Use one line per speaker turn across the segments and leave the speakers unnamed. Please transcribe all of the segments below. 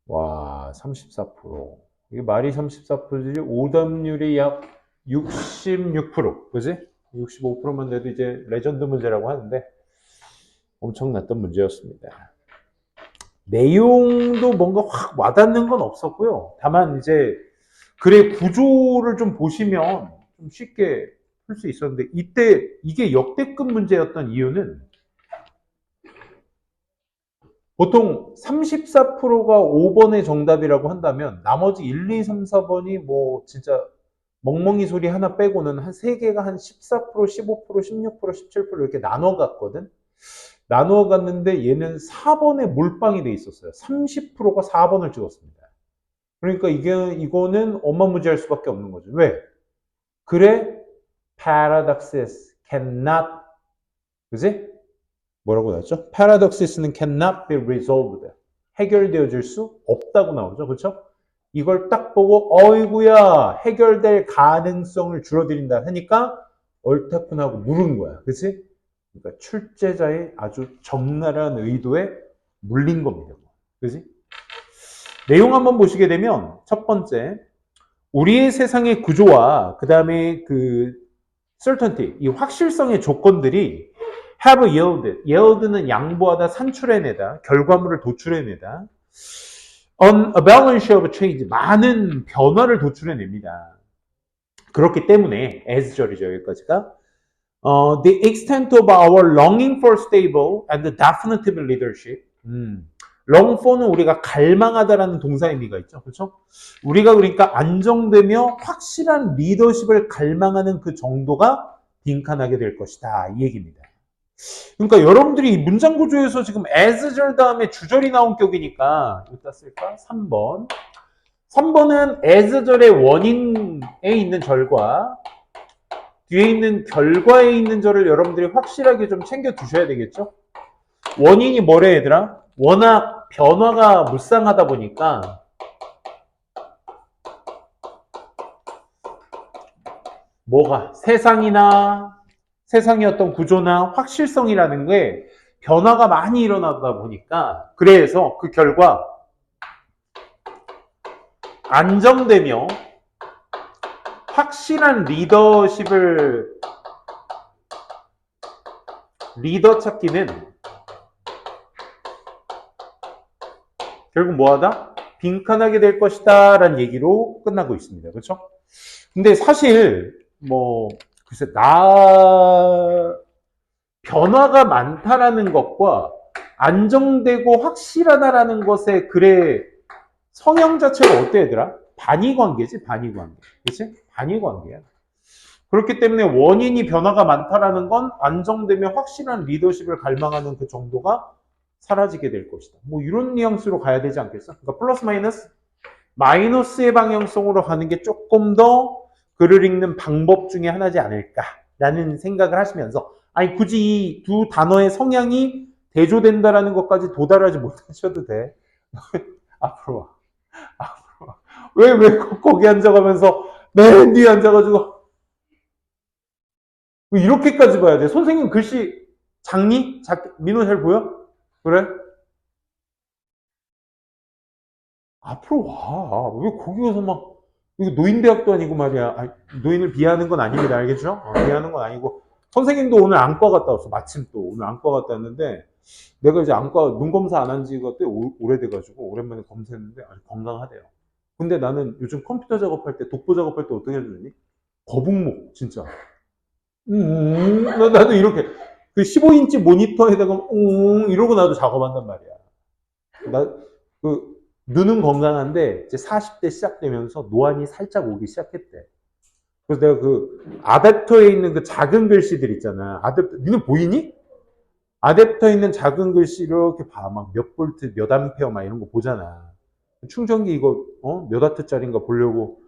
와, 34%. 이게 말이 34%지, 오답률이 약 66%. 그지? 65%만 돼도 이제 레전드 문제라고 하는데 엄청났던 문제였습니다. 내용도 뭔가 확 와닿는 건 없었고요. 다만 이제 글의 구조를 좀 보시면 좀 쉽게 풀 수 있었는데 이때 이게 역대급 문제였던 이유는 보통 34%가 5번의 정답이라고 한다면 나머지 1, 2, 3, 4번이 뭐 진짜 멍멍이 소리 하나 빼고는 한 3개가 한 14%, 15%, 16%, 17% 이렇게 나눠 갔거든. 나누어 갔는데 얘는 4번에 몰빵이 돼 있었어요. 30%가 4번을 찍었습니다. 그러니까 이거는 엄마무지할 수밖에 없는 거죠. 왜? 그래? paradoxes cannot, 그지? 뭐라고 나왔죠? paradoxes는 cannot be resolved. 해결되어질 수 없다고 나오죠. 그렇죠? 이걸 딱 보고 어이구야 해결될 가능성을 줄어드린다 하니까 얼타픈하고 물은 거야. 그치? 그러니까 출제자의 아주 적나라한 의도에 물린 겁니다. 그지? 내용 한번 보시게 되면 첫 번째 우리의 세상의 구조와 그 다음에 그 certainty, 이 확실성의 조건들이 have yielded, yield는 양보하다, 산출해내다, 결과물을 도출해내다, on a balance of change, 많은 변화를 도출해냅니다. 그렇기 때문에 as절이죠 여기까지가. The extent of our longing for stable and definitive leadership. long for는 우리가 갈망하다라는 동사 의미가 있죠. 그렇죠? 우리가 그러니까 안정되며 확실한 리더십을 갈망하는 그 정도가 빈칸하게 될 것이다. 이 얘기입니다. 그러니까 여러분들이 문장 구조에서 지금 as절 다음에 주절이 나온 격이니까 이따 쓸까? 3번. 3번은 as절의 원인에 있는 절과 뒤에 있는 결과에 있는 절을 여러분들이 확실하게 좀 챙겨 두셔야 되겠죠? 원인이 뭐래 얘들아? 워낙 변화가 무쌍하다 보니까 뭐가 세상의 어떤 구조나 확실성이라는 게 변화가 많이 일어나다 보니까 그래서 그 결과 안정되며 확실한 리더 찾기는 결국 뭐하다? 빈칸하게 될 것이다 라는 얘기로 끝나고 있습니다. 그렇죠? 근데 사실 뭐 글쎄 변화가 많다라는 것과 안정되고 확실하다라는 것의 글의 성향 자체가 어때 얘들아? 반의관계지 반의관계. 그치? 반의관계야. 그렇기 때문에 원인이 변화가 많다라는 건 안정되며 확실한 리더십을 갈망하는 그 정도가 사라지게 될 것이다. 뭐 이런 뉘앙스로 가야 되지 않겠어? 그러니까 플러스 마이너스 마이너스의 방향성으로 가는 게 조금 더 글을 읽는 방법 중에 하나지 않을까라는 생각을 하시면서 아니 굳이 이 두 단어의 성향이 대조된다라는 것까지 도달하지 못하셔도 돼. 앞으로 와. 앞으로 와. 왜 거기 앉아가면서 맨 뒤에 앉아가지고 이렇게까지 봐야 돼. 선생님 글씨 작니? 민호 잘 보여? 그래? 앞으로 와. 왜 거기 가서 막, 이거 노인대학도 아니고 말이야. 아니, 노인을 비하하는 건 아닙니다. 알겠죠? 비하하는 건 아니고. 선생님도 오늘 안과 갔다 왔어. 마침 또 오늘 안과 갔다 왔는데, 내가 이제 안과 눈 검사 안 한 지가 꽤 오래돼가지고, 오랜만에 검사했는데, 아주 건강하대요. 근데 나는 요즘 컴퓨터 작업할 때, 독보 작업할 때 어떻게 해주니? 거북목, 진짜. 나도 이렇게, 그 15인치 모니터에다가, 이러고 나도 작업한단 말이야. 그, 눈은 건강한데, 이제 40대 시작되면서 노안이 살짝 오기 시작했대. 그래서 내가 그, 아댑터에 있는 그 작은 글씨들 있잖아. 니는 보이니? 아댑터에 있는 작은 글씨 이렇게 봐. 막 몇 볼트, 몇 암페어 막 이런 거 보잖아. 충전기 이거, 몇 와트짜리인가 보려고.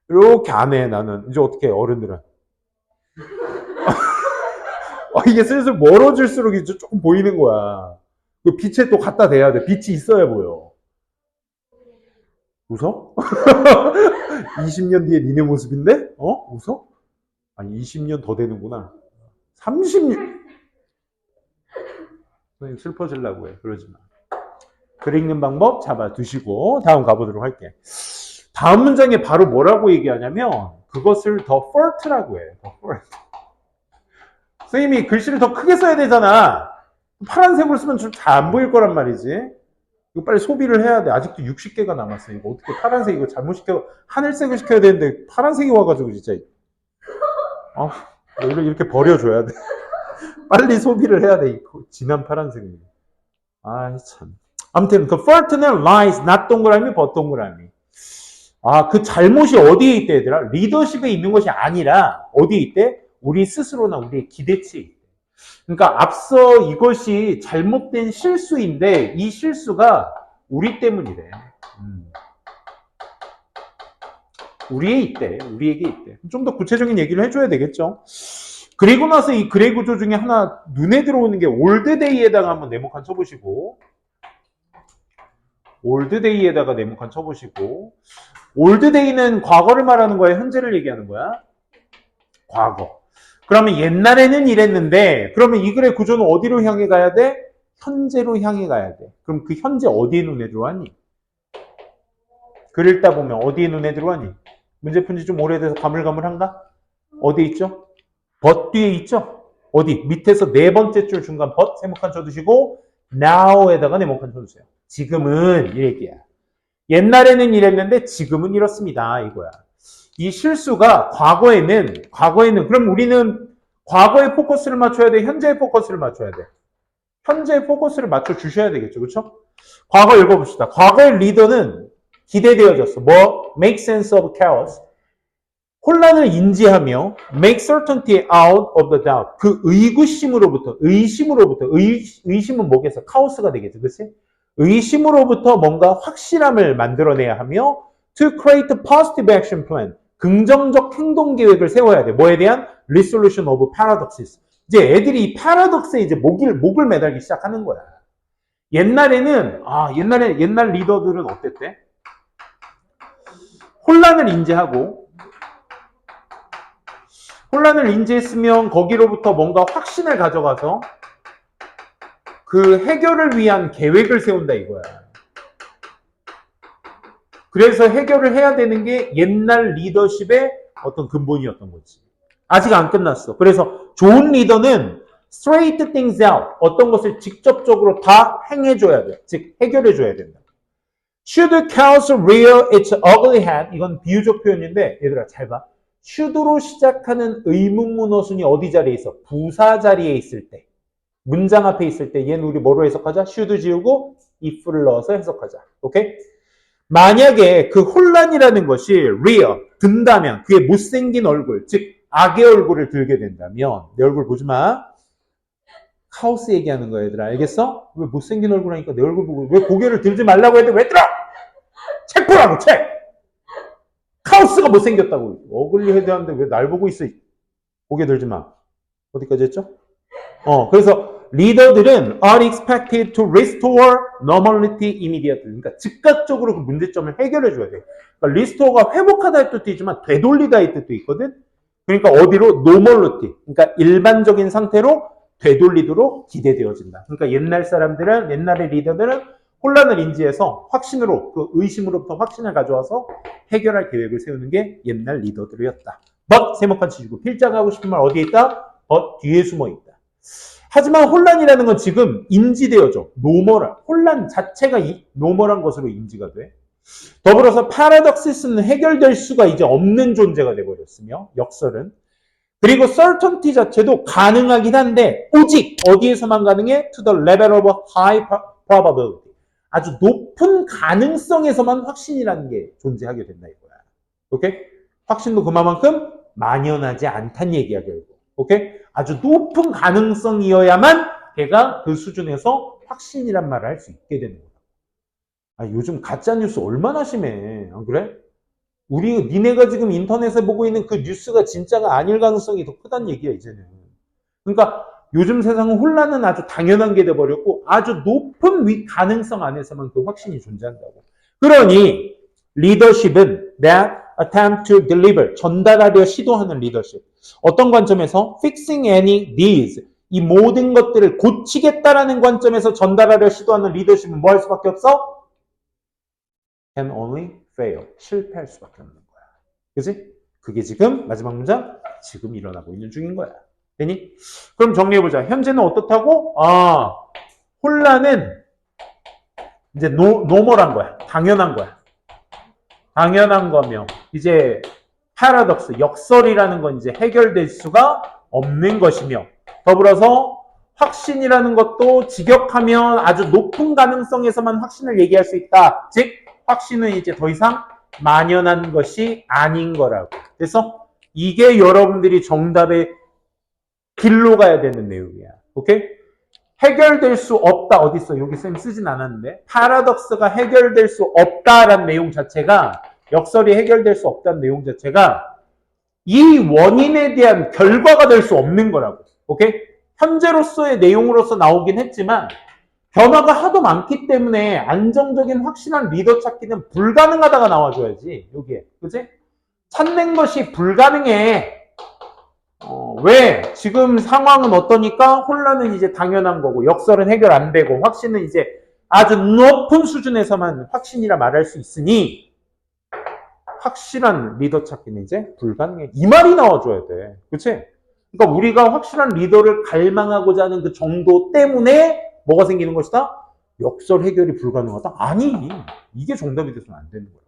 이렇게 안 해, 나는. 이제 어떻게 해, 어른들은. 이게 슬슬 멀어질수록 이제 조금 보이는 거야. 그 빛에 또 갖다 대야 돼. 빛이 있어야 보여. 웃어? 20년 뒤에 니네 모습인데? 웃어? 아니, 20년 더 되는구나. 30년. 선생님 슬퍼지려고 해. 그러지 마. 글 읽는 방법 잡아두시고 다음 가보도록 할게. 다음 문장에 바로 뭐라고 얘기하냐면 그것을 더 fault라고 해요. 더 fault. 선생님이 글씨를 더 크게 써야 되잖아. 파란색으로 쓰면 좀 잘 안 보일 거란 말이지. 이거 빨리 소비를 해야 돼. 아직도 60개가 남았어. 이거 어떻게 파란색 이거 잘못 시켜 하늘색을 시켜야 되는데 파란색이 와가지고 진짜 이렇게 버려줘야 돼. 빨리 소비를 해야 돼. 이 진한 파란색을. 아 참. 아무튼 그 fault는 lies not 동그라미 but 동그라미. 그 잘못이 어디에 있대 얘들아? 리더십에 있는 것이 아니라 어디에 있대? 우리 스스로나 우리의 기대치에 있대. 그러니까 앞서 이것이 잘못된 실수인데 이 실수가 우리 때문이래. 우리에 있대. 우리에게 있대. 좀 더 구체적인 얘기를 해줘야 되겠죠. 그리고 나서 이 글의 구조 중에 하나 눈에 들어오는 게 올드데이에다가 한번 네모칸 쳐보시고 올드데이에다가 네모칸 쳐보시고 올드데이는 과거를 말하는 거야? 현재를 얘기하는 거야? 과거. 그러면 옛날에는 이랬는데 그러면 이 글의 구조는 어디로 향해 가야 돼? 현재로 향해 가야 돼. 그럼 그 현재 어디에 눈에 들어왔니? 글 읽다 보면 어디에 눈에 들어왔니? 문제 푼지 좀 오래돼서 가물가물한가? 어디 있죠? but 뒤에 있죠? 어디? 밑에서 네 번째 줄 중간 but 세모칸 쳐두시고 now에다가 네모칸 쳐주세요. 지금은 이 얘기야. 옛날에는 이랬는데 지금은 이렇습니다. 이거야. 이 실수가 과거에는 그럼 우리는 과거에 포커스를 맞춰야 돼? 현재에 포커스를 맞춰야 돼? 현재에 포커스를 맞춰 주셔야 되겠죠. 그렇죠? 과거 읽어봅시다. 과거의 리더는 기대되어졌어. 뭐? make sense of chaos. 혼란을 인지하며 make certainty out of the doubt. 그 의심으로부터 의심은 뭐겠어? 카오스가 되겠죠. 그렇지? 의심으로부터 뭔가 확실함을 만들어내야 하며 to create a positive action plan. 긍정적 행동 계획을 세워야 돼. 뭐에 대한? resolution of paradoxes. 이제 애들이 이 paradox에 이제 목을 매달기 시작하는 거야. 옛날에는 옛날 리더들은 어땠대? 혼란을 인지했으면 거기로부터 뭔가 확신을 가져가서 그 해결을 위한 계획을 세운다 이거야. 그래서 해결을 해야 되는 게 옛날 리더십의 어떤 근본이었던 거지. 아직 안 끝났어. 그래서 좋은 리더는 straight things out. 어떤 것을 직접적으로 다 행해줘야 돼. 즉 해결해줘야 된다. Should chaos rear its ugly head. 이건 비유적 표현인데 얘들아 잘 봐. should로 시작하는 의문문 어순이 어디 자리에 있어? 부사 자리에 있을 때. 문장 앞에 있을 때 얘는 우리 뭐로 해석하자? should 지우고 if를 넣어서 해석하자. 오케이? 만약에 그 혼란이라는 것이 rear, 든다면 그의 못생긴 얼굴, 즉 악의 얼굴을 들게 된다면 내 얼굴 보지 마. 카오스 얘기하는 거야 얘들아. 알겠어? 왜 못생긴 얼굴 하니까 내 얼굴 보고 왜 고개를 들지 말라고 했는데 왜 들어? 책 보라고 책! 카오스가 못생겼다고. 어글리 헤드하는데 왜 날 보고 있어? 고개 들지 마. 어디까지 했죠? 그래서 리더들은 are expected to restore normality immediately. 그러니까 즉각적으로 그 문제점을 해결해 줘야 돼. 그러니까 restore가 회복하다 할 뜻도 있지만 되돌리다 할 뜻도 있거든. 그러니까 어디로? normality. 그러니까 일반적인 상태로 되돌리도록 기대되어진다. 그러니까 옛날의 리더들은 혼란을 인지해서 확신으로, 그 의심으로부터 확신을 가져와서 해결할 계획을 세우는 게 옛날 리더들이었다. but 세모칸 치시고 필자가 하고 싶은 말 어디에 있다? but 뒤에 숨어 있다. 하지만 혼란이라는 건 지금 인지되어져. 혼란 자체가 노멀한 것으로 인지가 돼. 더불어서 파라독시스는 해결될 수가 이제 없는 존재가 돼버렸으며 역설은. 그리고 certainty 자체도 가능하긴 한데 오직 어디에서만 가능해? To the level of high probability. 아주 높은 가능성에서만 확신이라는 게 존재하게 된다 이거야. 오케이? 확신도 그만큼 만연하지 않단 얘기야 결국. 오케이? 아주 높은 가능성이어야만 걔가 그 수준에서 확신이란 말을 할 수 있게 되는 거야. 요즘 가짜뉴스 얼마나 심해. 안 그래? 니네가 지금 인터넷에 보고 있는 그 뉴스가 진짜가 아닐 가능성이 더 크다는 얘기야, 이제는. 그러니까 요즘 세상은 혼란은 아주 당연한 게 돼버렸고 아주 높은 가능성 안에서만 그 확신이 존재한다고. 그러니 리더십은 that attempt to deliver, 전달하려 시도하는 리더십. 어떤 관점에서 fixing any needs, 이 모든 것들을 고치겠다라는 관점에서 전달하려 시도하는 리더십은 뭐 할 수밖에 없어? can only fail. 실패할 수밖에 없는 거야. 그지? 그게 지금 마지막 문장 지금 일어나고 있는 중인 거야. 되니? 그럼 정리해보자. 현재는 어떻다고? 혼란은 이제 노멀한 거야. 당연한 거야. 당연한 거며 이제 파라독스, 역설이라는 건 이제 해결될 수가 없는 것이며 더불어서 확신이라는 것도 직역하면 아주 높은 가능성에서만 확신을 얘기할 수 있다. 즉 확신은 이제 더 이상 만연한 것이 아닌 거라고. 그래서 이게 여러분들이 정답의 길로 가야 되는 내용이야. 오케이? 해결될 수 없다. 어디 있어? 여기 쌤 쓰진 않았는데 파라독스가 해결될 수 없다라는 내용 자체가 역설이 해결될 수 없다는 내용 자체가 이 원인에 대한 결과가 될 수 없는 거라고. 오케이? 현재로서의 내용으로서 나오긴 했지만 변화가 하도 많기 때문에 안정적인 확실한 리더 찾기는 불가능하다가 나와줘야지. 여기에. 그치? 찾는 것이 불가능해. 왜? 지금 상황은 어떠니까 혼란은 이제 당연한 거고 역설은 해결 안 되고 확신은 이제 아주 높은 수준에서만 확신이라 말할 수 있으니 확실한 리더 찾기는 이제 불가능해. 이 말이 나와줘야 돼. 그치? 그러니까 우리가 확실한 리더를 갈망하고자 하는 그 정도 때문에 뭐가 생기는 것이다? 역설 해결이 불가능하다? 아니, 이게 정답이 돼서는 안 되는 거야.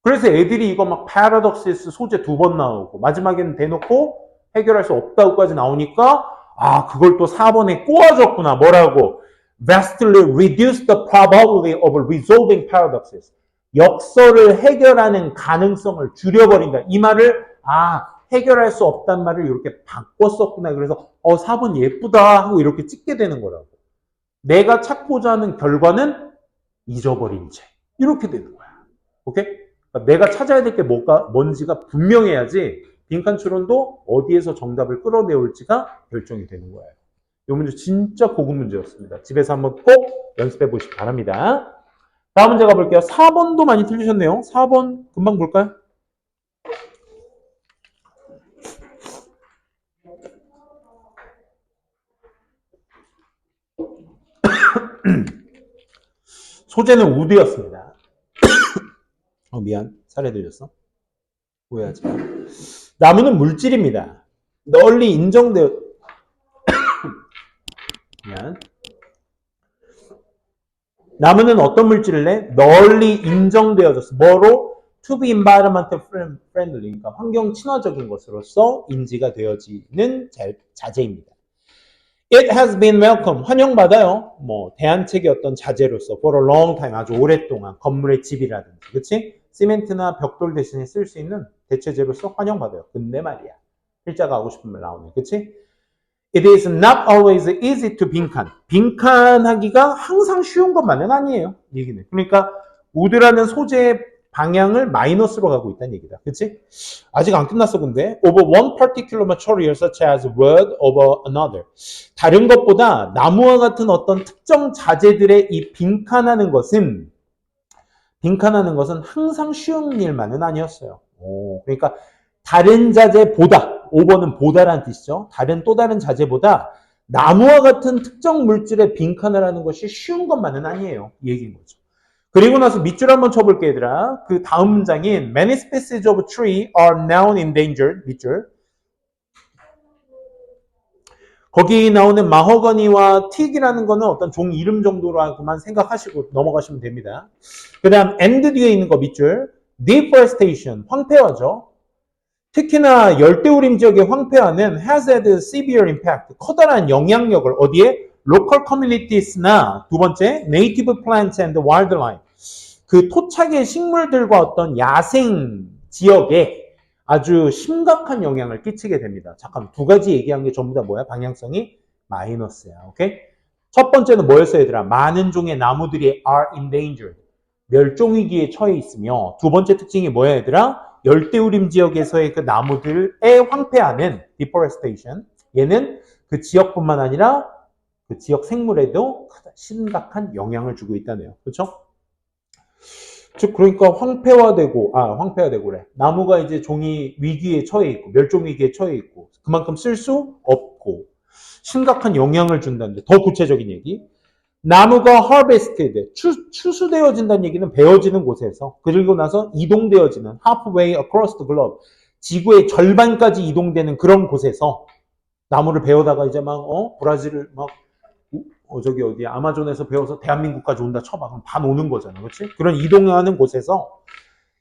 그래서 애들이 이거 막 파라독시스 소재 2번 나오고 마지막에는 대놓고 해결할 수 없다고까지 나오니까 그걸 또 4번에 꼬아줬구나. 뭐라고? vastly reduce the probability of resolving paradoxes. 역설을 해결하는 가능성을 줄여버린다. 이 말을 해결할 수 없단 말을 이렇게 바꿨었구나. 그래서 4번 예쁘다 하고 이렇게 찍게 되는 거라고. 내가 찾고자 하는 결과는 잊어버린 채. 이렇게 되는 거야. 오케이? 그러니까 내가 찾아야 될 게 뭔지가 분명해야지 빈칸 추론도 어디에서 정답을 끌어내올지가 결정이 되는 거예요. 이 문제 진짜 고급 문제였습니다. 집에서 한번 꼭 연습해 보시기 바랍니다. 다음 문제 가볼게요. 4번도 많이 틀리셨네요. 4번 금방 볼까요? 소재는 우드였습니다. 미안. 살해 들렸어. 오해하지 마. 나무는 물질입니다. 널리 인정되어 미안. 나무는 어떤 물질을 내? 널리 인정되어졌어. 뭐로? To be environmental friendly. 그러니까 환경 친화적인 것으로서 인지가 되어지는 자재입니다. It has been welcome. 환영받아요. 대안책의 어떤 자재로서 for a long time. 아주 오랫동안 건물의 집이라든지. 그치? 시멘트나 벽돌 대신에 쓸 수 있는 대체재로서 환영받아요. 근데 말이야. 필자가 하고 싶은 말 나오네. 그치? It is not always easy to 빈칸. 빈칸하기가 항상 쉬운 것만은 아니에요. 얘기는. 그러니까 우드라는 소재의 방향을 마이너스로 가고 있다는 얘기다. 그치? 아직 안 끝났어 근데. Over one particular material such as wood over another. 다른 것보다 나무와 같은 어떤 특정 자재들의 이 빈칸하는 것은 항상 쉬운 일만은 아니었어요. 그러니까 다른 자재보다 5번은 보다라는 뜻이죠. 또 다른 자재보다 나무와 같은 특정 물질의 빈칸을 하는 것이 쉬운 것만은 아니에요. 이 얘기인 거죠. 그리고 나서 밑줄 한번 쳐볼게 얘들아. 그 다음 문장인 Many species of tree are now endangered. 밑줄. 거기 나오는 마호거니와 틱이라는 거는 어떤 종 이름 정도로만 생각하시고 넘어가시면 됩니다. 그 다음 and 뒤에 있는 거 밑줄. Deforestation. 황폐화죠. 특히나 열대우림 지역의 황폐화는 has had severe impact. 커다란 영향력을 어디에? local communities나 두 번째 native plants and wildlife. 그 토착의 식물들과 어떤 야생 지역에 아주 심각한 영향을 끼치게 됩니다. 잠깐 두 가지 얘기한 게 전부 다 뭐야? 방향성이 마이너스야. 오케이? 첫 번째는 뭐였어요, 얘들아? 많은 종의 나무들이 are endangered. 멸종위기에 처해 있으며 두 번째 특징이 뭐야, 얘들아? 열대우림 지역에서의 그 나무들의 황폐화는 deforestation. 얘는 그 지역뿐만 아니라 그 지역 생물에도 심각한 영향을 주고 있다네요. 그렇죠? 즉 그러니까 황폐화되고 그래. 나무가 이제 종이 위기에 처해 있고 멸종 위기에 처해 있고 그만큼 쓸 수 없고 심각한 영향을 준다는데 더 구체적인 얘기. 나무가 harvested, 추수되어진다는 얘기는 베어지는 곳에서 그리고 나서 이동되어지는 halfway across the globe, 지구의 절반까지 이동되는 그런 곳에서 나무를 베어다가 이제 막 브라질을 막 저기 어디야 아마존에서 베어서 대한민국까지 온다 쳐봐. 그럼 반 오는 거잖아. 그렇지? 그런 이동하는 곳에서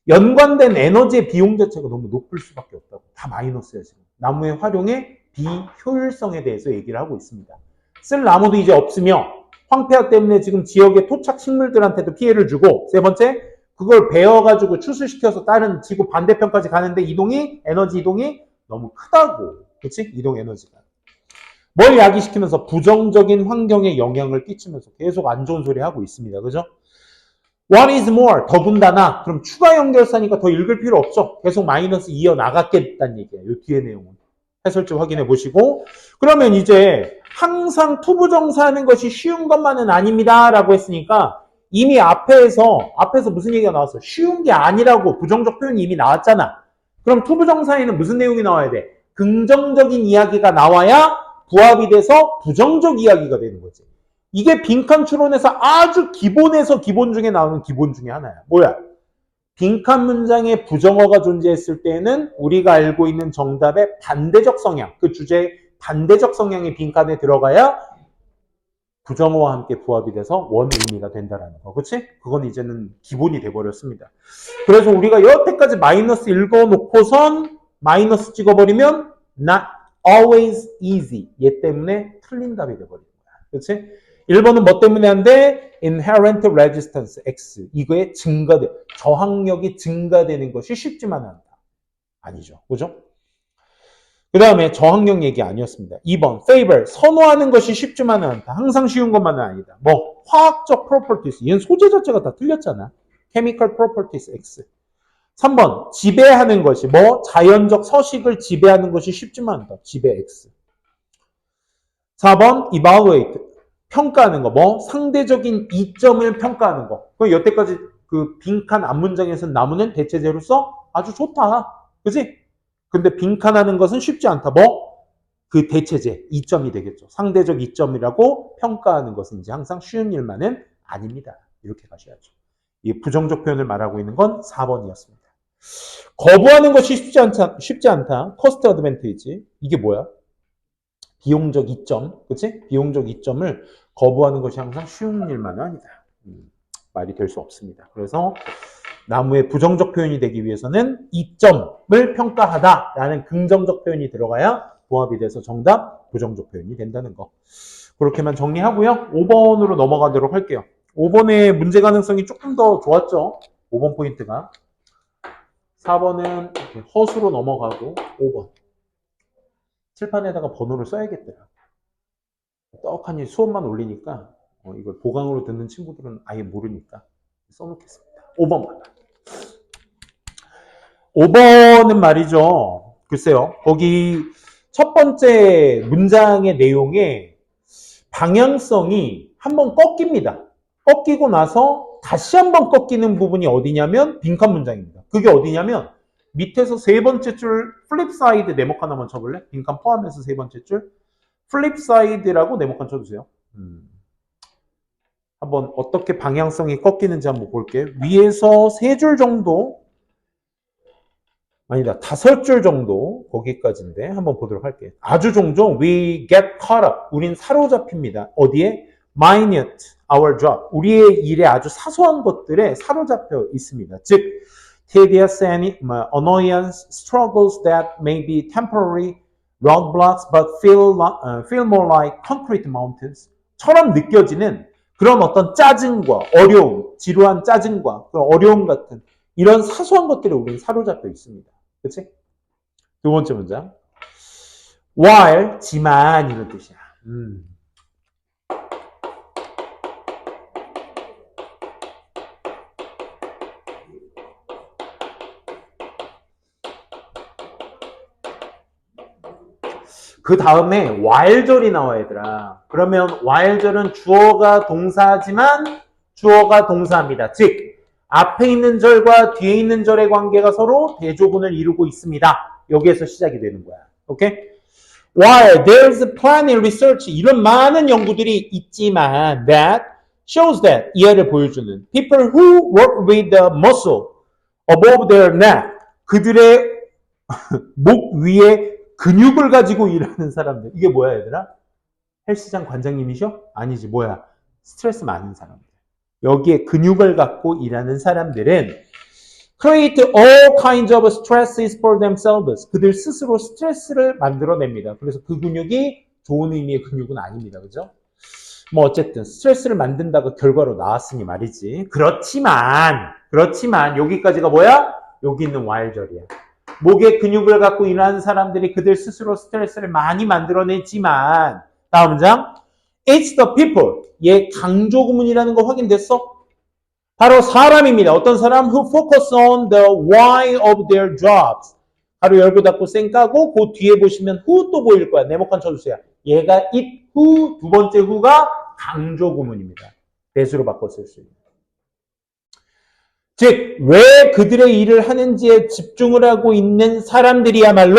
연관된 에너지의 비용 자체가 너무 높을 수밖에 없다고. 다 마이너스야 지금. 나무의 활용의 비효율성에 대해서 얘기를 하고 있습니다. 쓸 나무도 이제 없으며 황폐화 때문에 지금 지역의 토착 식물들한테도 피해를 주고, 세 번째, 그걸 베어가지고 추수시켜서 다른 지구 반대편까지 가는데 에너지 이동이 너무 크다고. 그치? 이동 에너지가. 뭘 야기시키면서 부정적인 환경에 영향을 끼치면서 계속 안 좋은 소리 하고 있습니다. 그죠? What is more? 더군다나, 그럼 추가 연결사니까 더 읽을 필요 없죠. 계속 마이너스 이어나갔겠다는 얘기예요. 이 뒤에 내용은. 해설지 확인해 보시고. 그러면 이제 항상 투부정사하는 것이 쉬운 것만은 아닙니다. 라고 했으니까 이미 앞에서 무슨 얘기가 나왔어? 쉬운 게 아니라고 부정적 표현이 이미 나왔잖아. 그럼 투부정사에는 무슨 내용이 나와야 돼? 긍정적인 이야기가 나와야 부합이 돼서 부정적 이야기가 되는 거지. 이게 빈칸 추론에서 아주 기본에서 기본 중에 나오는 기본 중에 하나야. 뭐야? 빈칸 문장에 부정어가 존재했을 때는 우리가 알고 있는 정답의 반대적 성향, 그 주제의 반대적 성향이 빈칸에 들어가야 부정어와 함께 부합이 돼서 원 의미가 된다라는 거. 그치? 그건 이제는 기본이 돼버렸습니다. 그래서 우리가 여태까지 마이너스 읽어놓고선 마이너스 찍어버리면 not always easy. 얘 때문에 틀린 답이 돼버리는 거야. 그치? 1번은 뭐 때문에 안 돼? inherent resistance, X. 이거의 저항력이 증가되는 것이 쉽지만은 않다. 아니죠. 그죠? 그 다음에 저항력 얘기 아니었습니다. 2번, favor. 선호하는 것이 쉽지만은 않다. 항상 쉬운 것만은 아니다. 뭐, 화학적 properties. 얘는 소재 자체가 다 틀렸잖아. chemical properties, X. 3번, 지배하는 것이, 뭐, 자연적 서식을 지배하는 것이 쉽지만 않다. 지배, X. 4번, evaluate. 평가하는 거, 뭐 상대적인 이점을 평가하는 거. 그 여태까지 그 빈칸 앞문장에서 나무는 대체제로서 아주 좋다, 그지? 근데 빈칸하는 것은 쉽지 않다. 뭐 그 대체제 이점이 되겠죠. 상대적 이점이라고 평가하는 것은 이제 항상 쉬운 일만은 아닙니다. 이렇게 가셔야죠. 이 부정적 표현을 말하고 있는 건 4번이었습니다. 거부하는 것이 쉽지 않다. cost advantage. 이게 뭐야? 비용적 이점, 그치? 비용적 이점을 거부하는 것이 항상 쉬운 일만은 아니다. 말이 될 수 없습니다. 그래서 나무의 부정적 표현이 되기 위해서는 이점을 평가하다라는 긍정적 표현이 들어가야 부합이 돼서 정답, 부정적 표현이 된다는 거. 그렇게만 정리하고요. 5번으로 넘어가도록 할게요. 5번의 문제 가능성이 조금 더 좋았죠. 5번 포인트가. 4번은 허수로 넘어가고 5번. 칠판에다가 번호를 써야겠더라. 떡하니 수업만 올리니까 이걸 보강으로 듣는 친구들은 아예 모르니까 써놓겠습니다. 5번만. 5번은 말이죠. 글쎄요. 거기 첫 번째 문장의 내용에 방향성이 한번 꺾입니다. 꺾이고 나서 다시 한번 꺾이는 부분이 어디냐면 빈칸 문장입니다. 그게 어디냐면 밑에서 세 번째 줄 플립 사이드 네모 하나만 쳐볼래? 빈칸 포함해서 세 번째 줄 플립 사이드라고 네모 칸 쳐주세요. 한번 어떻게 방향성이 꺾이는지 한번 볼게요. 위에서 세 줄 정도, 아니다, 5줄 정도, 거기까지인데 한번 보도록 할게요. 아주 종종 we get caught up, 우린 사로잡힙니다. 어디에? minute our job, 우리의 일에 아주 사소한 것들에 사로잡혀 있습니다. 즉 tedious and annoyance, struggles that may be temporary roadblocks but feel more like concrete mountains 처럼 느껴지는 그런 어떤 짜증과 어려움, 지루한 짜증과 그런 어려움 같은 이런 사소한 것들에 우리는 사로잡혀 있습니다. 그치? 두 번째 문장. while, 지만 이런 뜻이야. 그 다음에 while절이 나와 얘들아. 그러면 while절은 주어가 동사지만 주어가 동사입니다. 즉 앞에 있는 절과 뒤에 있는 절의 관계가 서로 대조군을 이루고 있습니다. 여기에서 시작이 되는 거야. 오케이? While there's plenty of research, 이런 많은 연구들이 있지만 that shows that 이해를 보여주는 people who work with the muscle above their neck 그들의 목 위에 근육을 가지고 일하는 사람들 이게 뭐야 얘들아? 헬스장 관장님이셔? 아니지 뭐야? 스트레스 많은 사람들 여기에 근육을 갖고 일하는 사람들은 create all kinds of stresses for themselves. 그들 스스로 스트레스를 만들어냅니다. 그래서 그 근육이 좋은 의미의 근육은 아닙니다. 그죠? 뭐 어쨌든 스트레스를 만든다가 결과로 나왔으니 말이지. 그렇지만 여기까지가 뭐야? 여기 있는 while절이야. 목에 근육을 갖고 일하는 사람들이 그들 스스로 스트레스를 많이 만들어내지만 다음 문장 It's the people. 얘 강조구문이라는 거 확인됐어? 바로 사람입니다. 어떤 사람 who focus on the why of their jobs. 바로 열고 닫고 쌩 까고 그 뒤에 보시면 who 또 보일 거야. 네모칸 쳐주세요. 얘가 it who 두 번째 who가 강조 구문입니다. 대수로 바꿔 쓸 수 있는. 즉, 왜 그들의 일을 하는지에 집중을 하고 있는 사람들이야말로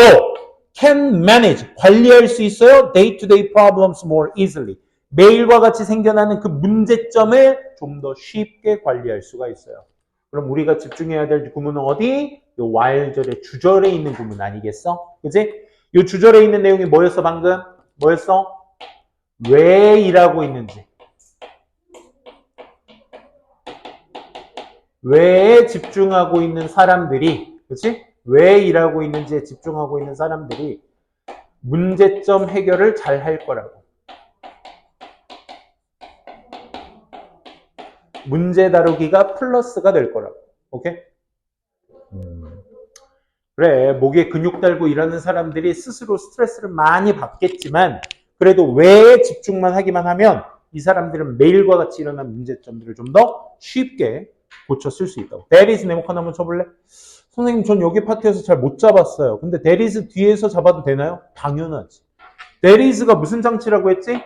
can manage, 관리할 수 있어요. day-to-day problems more easily. 매일과 같이 생겨나는 그 문제점을 좀 더 쉽게 관리할 수가 있어요. 그럼 우리가 집중해야 될 구문은 어디? 요 while절의 주절에 있는 구문 아니겠어? 그지? 요 주절에 있는 내용이 뭐였어 방금? 뭐였어? 왜 일하고 있는지. 왜 집중하고 있는 사람들이, 그치? 왜 일하고 있는지에 집중하고 있는 사람들이 문제점 해결을 잘 할 거라고. 문제 다루기가 플러스가 될 거라고. 오케이? 그래, 목에 근육 달고 일하는 사람들이 스스로 스트레스를 많이 받겠지만 그래도 왜 집중만 하기만 하면 이 사람들은 매일과 같이 일어난 문제점들을 좀 더 쉽게 고쳐 쓸 수 있다고. That is 네모칸 한번 쳐볼래? 선생님 전 여기 파트에서 잘 못 잡았어요. 근데 that is 뒤에서 잡아도 되나요? 당연하지. that is가 무슨 장치라고 했지?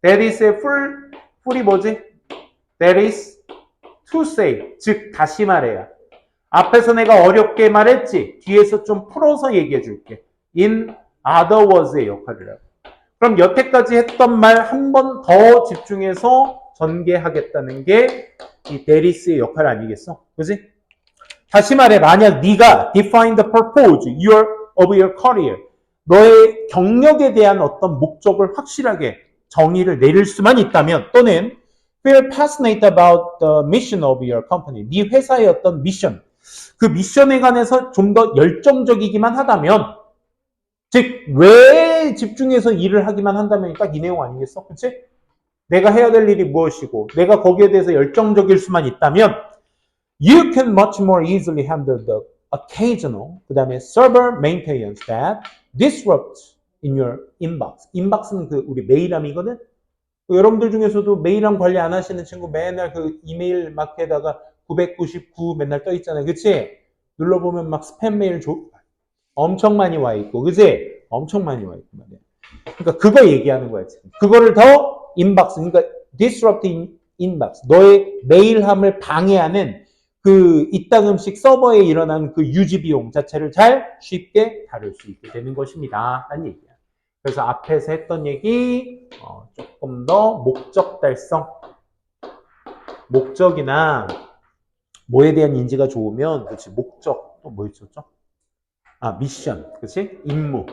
that is의 풀이 뭐지? that is to say, 즉 다시 말해야. 앞에서 내가 어렵게 말했지? 뒤에서 좀 풀어서 얘기해 줄게. in other words의 역할을 하고. 그럼 여태까지 했던 말 한 번 더 집중해서 전개하겠다는 게 이 대리스의 역할 아니겠어? 그지? 다시 말해, 만약 네가 define the purpose of your career, 너의 경력에 대한 어떤 목적을 확실하게 정의를 내릴 수만 있다면, 또는 feel passionate about the mission of your company, 네 회사의 어떤 미션, 그 미션에 관해서 좀 더 열정적이기만 하다면, 즉, 왜 집중해서 일을 하기만 한다면 딱 이 내용 아니겠어? 그치? 내가 해야 될 일이 무엇이고, 내가 거기에 대해서 열정적일 수만 있다면, you can much more easily handle the occasional, 그 다음에 server maintenance that disrupts in your inbox. inbox는 그 우리 메일함이거든? 여러분들 중에서도 메일함 관리 안 하시는 친구 맨날 그 이메일 마크에다가 999 맨날 떠 있잖아요. 그치? 눌러보면 막 스팸 메일 엄청 많이 와 있고, 그치? 엄청 많이 와 있고 말이야. 그러니까 그거 얘기하는 거야, 지금. 그거를 더 인박스, 그러니까 disrupting inbox, 너의 메일함을 방해하는 그 이따금씩 서버에 일어난 그 유지 비용 자체를 잘 쉽게 다룰 수 있게 되는 것입니다. 라는 얘기야. 그래서 앞에서 했던 얘기 조금 더 목적 달성, 목적이나 뭐에 대한 인지가 좋으면, 그렇지, 목적 또 뭐 있었죠? 아, 미션, 그렇지, 임무.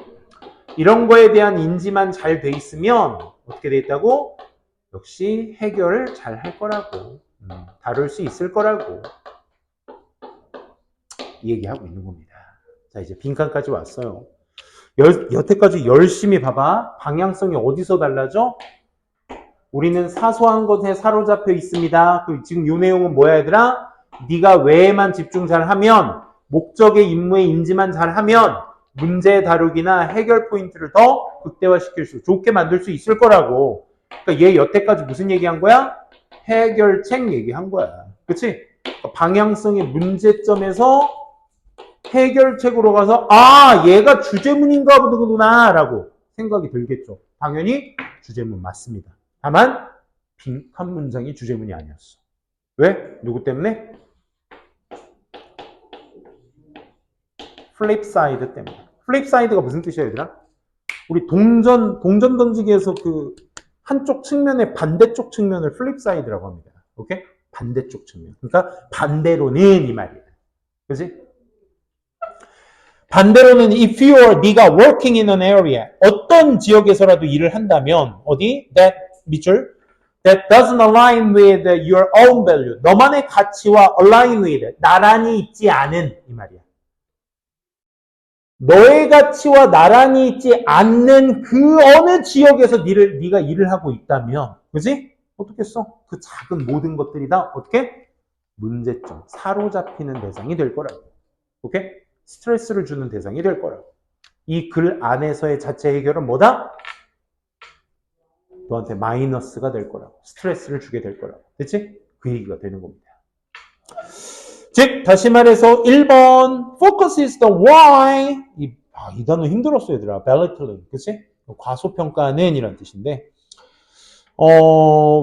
이런 거에 대한 인지만 잘 돼 있으면 어떻게 돼 있다고? 역시 해결을 잘 할 거라고, 다룰 수 있을 거라고 얘기하고 있는 겁니다. 자, 이제 빈칸까지 왔어요. 여태까지 열심히 봐봐. 방향성이 어디서 달라져? 우리는 사소한 것에 사로잡혀 있습니다. 지금 이 내용은 뭐야 얘들아? 네가 왜만 집중 잘 하면, 목적의 임무의 인지만 잘 하면 문제 다루기나 해결 포인트를 더 극대화시킬 수, 좋게 만들 수 있을 거라고. 그러니까 얘 여태까지 무슨 얘기한 거야? 해결책 얘기한 거야. 그치? 그러니까 방향성의 문제점에서 해결책으로 가서 아, 얘가 주제문인가 보구나 라고 생각이 들겠죠. 당연히 주제문 맞습니다. 다만 빈칸 문장이 주제문이 아니었어. 왜? 누구 때문에? 플립 사이드 때문에. 플립 사이드가 무슨 뜻이야 얘들아? 우리 동전 던지기에서 그 한쪽 측면의 반대쪽 측면을 플립 사이드라고 합니다. 오케이? 반대쪽 측면. 그러니까 반대로는 이 말이야. 그지? 반대로는 if you are 네가 working in an area 어떤 지역에서라도 일을 한다면 어디? that 밑줄 that doesn't align with your own value 너만의 가치와 align with 나란히 있지 않은 이 말이야. 너의 가치와 나란히 있지 않는 그 어느 지역에서 네가 일을 하고 있다면 그지? 어떻게 써? 그 작은 모든 것들이 다 어떻게? 문제점, 사로잡히는 대상이 될 거라고. 오케이? 스트레스를 주는 대상이 될 거라고. 이 글 안에서의 자체 해결은 뭐다? 너한테 마이너스가 될 거라고. 스트레스를 주게 될 거라고. 됐지? 그 얘기가 되는 겁니다. 즉 다시 말해서 1번 focus is the why 이 단어 힘들었어 얘들아. belittling 그치? 과소평가는 이란 뜻인데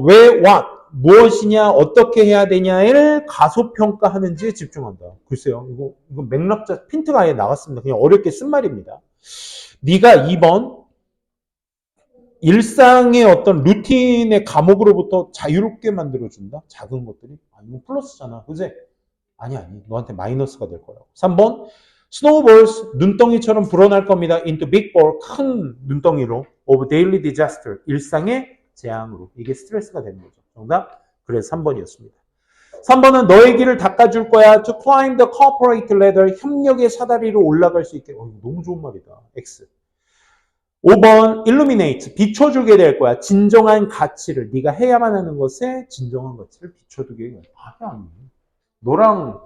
왜 what 무엇이냐 어떻게 해야 되냐를 과소평가하는지에 집중한다. 글쎄요 이거 맥락자 핀트가 아예 나갔습니다. 그냥 어렵게 쓴 말입니다. 네가 2번 일상의 어떤 루틴의 감옥으로부터 자유롭게 만들어준다. 작은 것들이 이거 플러스잖아 그치? 아니 너한테 마이너스가 될 거라고. 3번 snowballs 눈덩이처럼 불어날 겁니다. into big ball 큰 눈덩이로 of daily disaster 일상의 재앙으로. 이게 스트레스가 되는 거죠. 정답? 그래서 3번이었습니다. 3번은 너의 길을 닦아줄 거야. to climb the corporate ladder 협력의 사다리로 올라갈 수 있게. 너무 좋은 말이다. X. 5번 illuminate 비춰주게 될 거야. 진정한 가치를 네가 해야만 하는 것에 진정한 가치를 비춰두게. 아니 너랑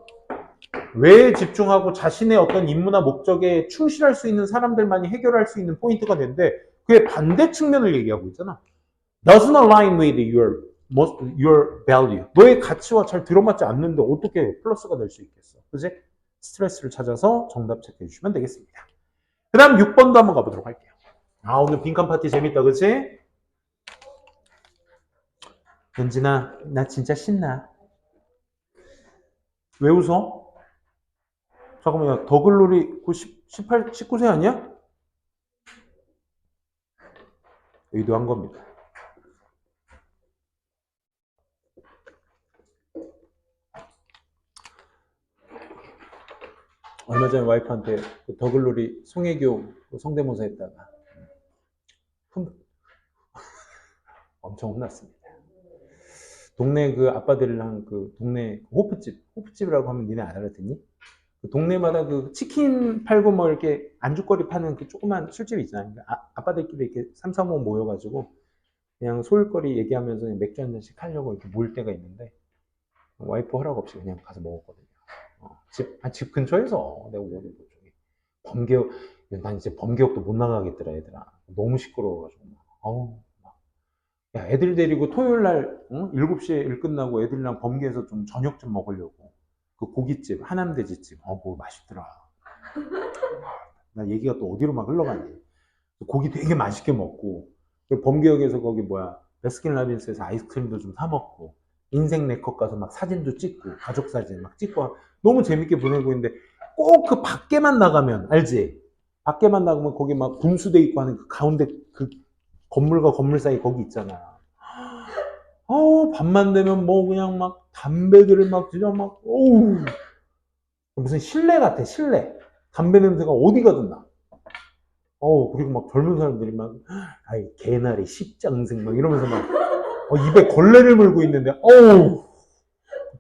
왜 집중하고 자신의 어떤 임무나 목적에 충실할 수 있는 사람들만이 해결할 수 있는 포인트가 되는데 그의 반대 측면을 얘기하고 있잖아. Doesn't align with your value. 너의 가치와 잘 들어맞지 않는데 어떻게 플러스가 될 수 있겠어. 그치? 스트레스를 찾아서 정답 체크해 주시면 되겠습니다. 그 다음 6번도 한번 가보도록 할게요. 오늘 빈칸 파티 재밌다 그치? 연진아 나 진짜 신나. 왜 웃어? 잠깐만, 더글로리 19세 아니야? 의도한 겁니다. 얼마 전에 와이프한테 그 더글로리 송혜교 성대모사 했다가 엄청 혼났습니다. 동네 그 아빠들이랑 그 동네 호프집이라고 하면 니네 알아듣니? 그 동네마다 그 치킨 팔고 뭐 이렇게 안주거리 파는 그 조그만 술집 있잖아요. 아빠들끼리 이렇게 3, 4모 모여가지고 그냥 소일거리 얘기하면서 맥주 한 잔씩 하려고 이렇게 모일 때가 있는데 와이프 허락 없이 그냥 가서 먹었거든요. 집 근처에서 내가 오는 쪽에 범개혁 난 이제 범개혁도 못 나가겠더라 얘들아. 너무 시끄러워가지고 야 애들 데리고 토요일 날 7시에 일 끝나고 애들이랑 범개에서 좀 저녁 좀 먹으려고 그 고깃집 하남돼지집 그거 맛있더라. 나 얘기가 또 어디로 막 흘러가니. 고기 되게 맛있게 먹고 범개역에서 거기 베스킨라빈스에서 아이스크림도 좀 사 먹고 인생 네컷 가서 막 사진도 찍고 가족 사진 막 찍고 너무 재밌게 보내고 있는데 꼭 그 밖에만 나가면 알지? 밖에만 나가면 거기 막 분수대 있고 하는 그 가운데 그 건물과 건물 사이 거기 있잖아. 밤만 되면 뭐 그냥 막 담배들을 막 진짜 막 무슨 실내 같아 실내. 담배 냄새가 어디 가든 나. 그리고 막 젊은 사람들이 막 개나리 십장생 막 이러면서 막 입에 걸레를 물고 있는데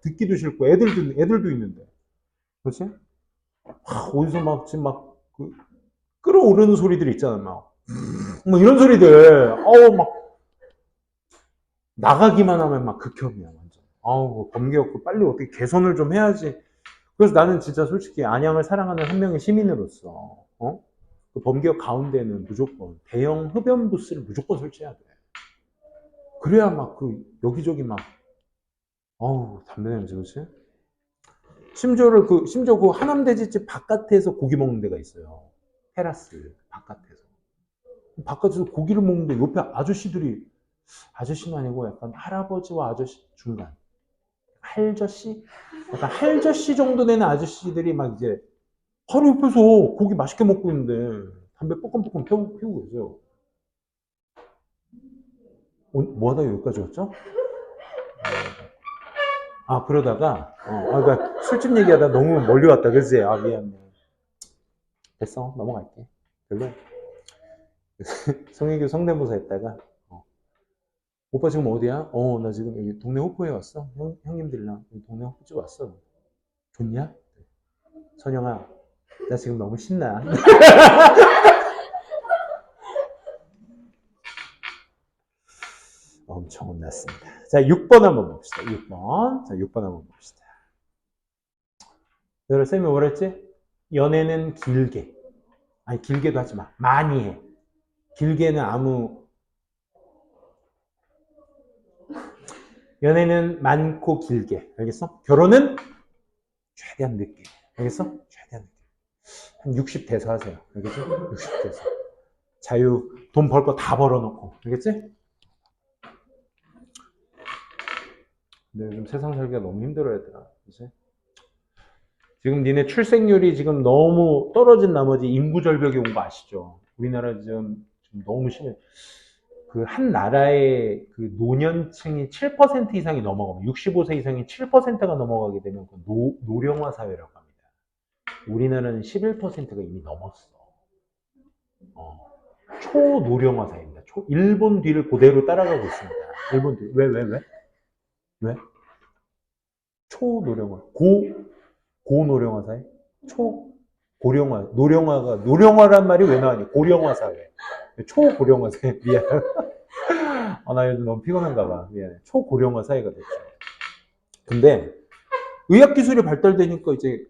듣기도 싫고 애들도 있는데 그렇지? 어디서 막 지금 그 끌어오르는 소리들 있잖아 막 이런 소리들 막 나가기만 하면 막 극혐이야 완전. 범계였고 빨리 어떻게 개선을 좀 해야지. 그래서 나는 진짜 솔직히 안양을 사랑하는 한 명의 시민으로서 그 범계역 가운데는 무조건 대형 흡연 부스를 무조건 설치해야 돼. 그래야 막 그 여기저기 막 담배 냄새 그치? 심지어 그 하남돼지집 바깥에서 고기 먹는 데가 있어요. 테라스 바깥에서 고기를 먹는데 옆에 아저씨는 아니고 약간 할아버지와 아저씨 중간 할저씨? 약간 할저씨 정도 되는 아저씨들이 막 이제 바로 옆에서 고기 맛있게 먹고 있는데 담배 뽀끔뽀끔 피우고 계세요. 뭐 하다가 여기까지 왔죠? 그러다가, 그러니까 술집 얘기하다 너무 멀리 왔다, 그지? 미안해. 됐어, 넘어갈게. 별로. 성혜교 성대모사 했다가, 오빠 지금 어디야? 나 지금 여기 동네 호포에 왔어. 형님들이랑 여기 동네 호포집 왔어. 좋냐? 선영아, 나 지금 너무 신나. 엄청 혼났습니다. 자, 6번 한번 봅시다. 6번. 자, 6번 한번 봅시다. 여러분, 쌤이 뭐라 했지? 연애는 길게. 아니, 길게도 하지 마. 많이 해. 길게는 연애는 많고 길게. 알겠어? 결혼은 최대한 늦게. 알겠어? 최대한 늦게. 한 60 돼서 하세요. 알겠지? 60 돼서. 자유, 돈 벌 거 다 벌어놓고. 알겠지? 근데 요즘 세상 살기가 너무 힘들어 얘들아. 그치? 지금 니네 출생률이 지금 너무 떨어진 나머지 인구 절벽이 온 거 아시죠? 우리나라 지금 너무 심해. 그 한 나라의 그 노년층이 7% 이상이 넘어가면 65세 이상이 7%가 넘어가게 되면 그 노령화 사회라고 합니다. 우리나라는 11%가 이미 넘었어. 초노령화 사회입니다. 일본 뒤를 그대로 따라가고 있습니다. 일본 뒤. 왜? 초노령화. 고노령화 사회? 초고령화. 노령화란 말이 왜 나왔니? 고령화 사회. 초고령화 사회. 미안. 나 요즘 너무 피곤한가 봐. 미안해. 초고령화 사회가 됐죠. 근데 의학기술이 발달되니까 이제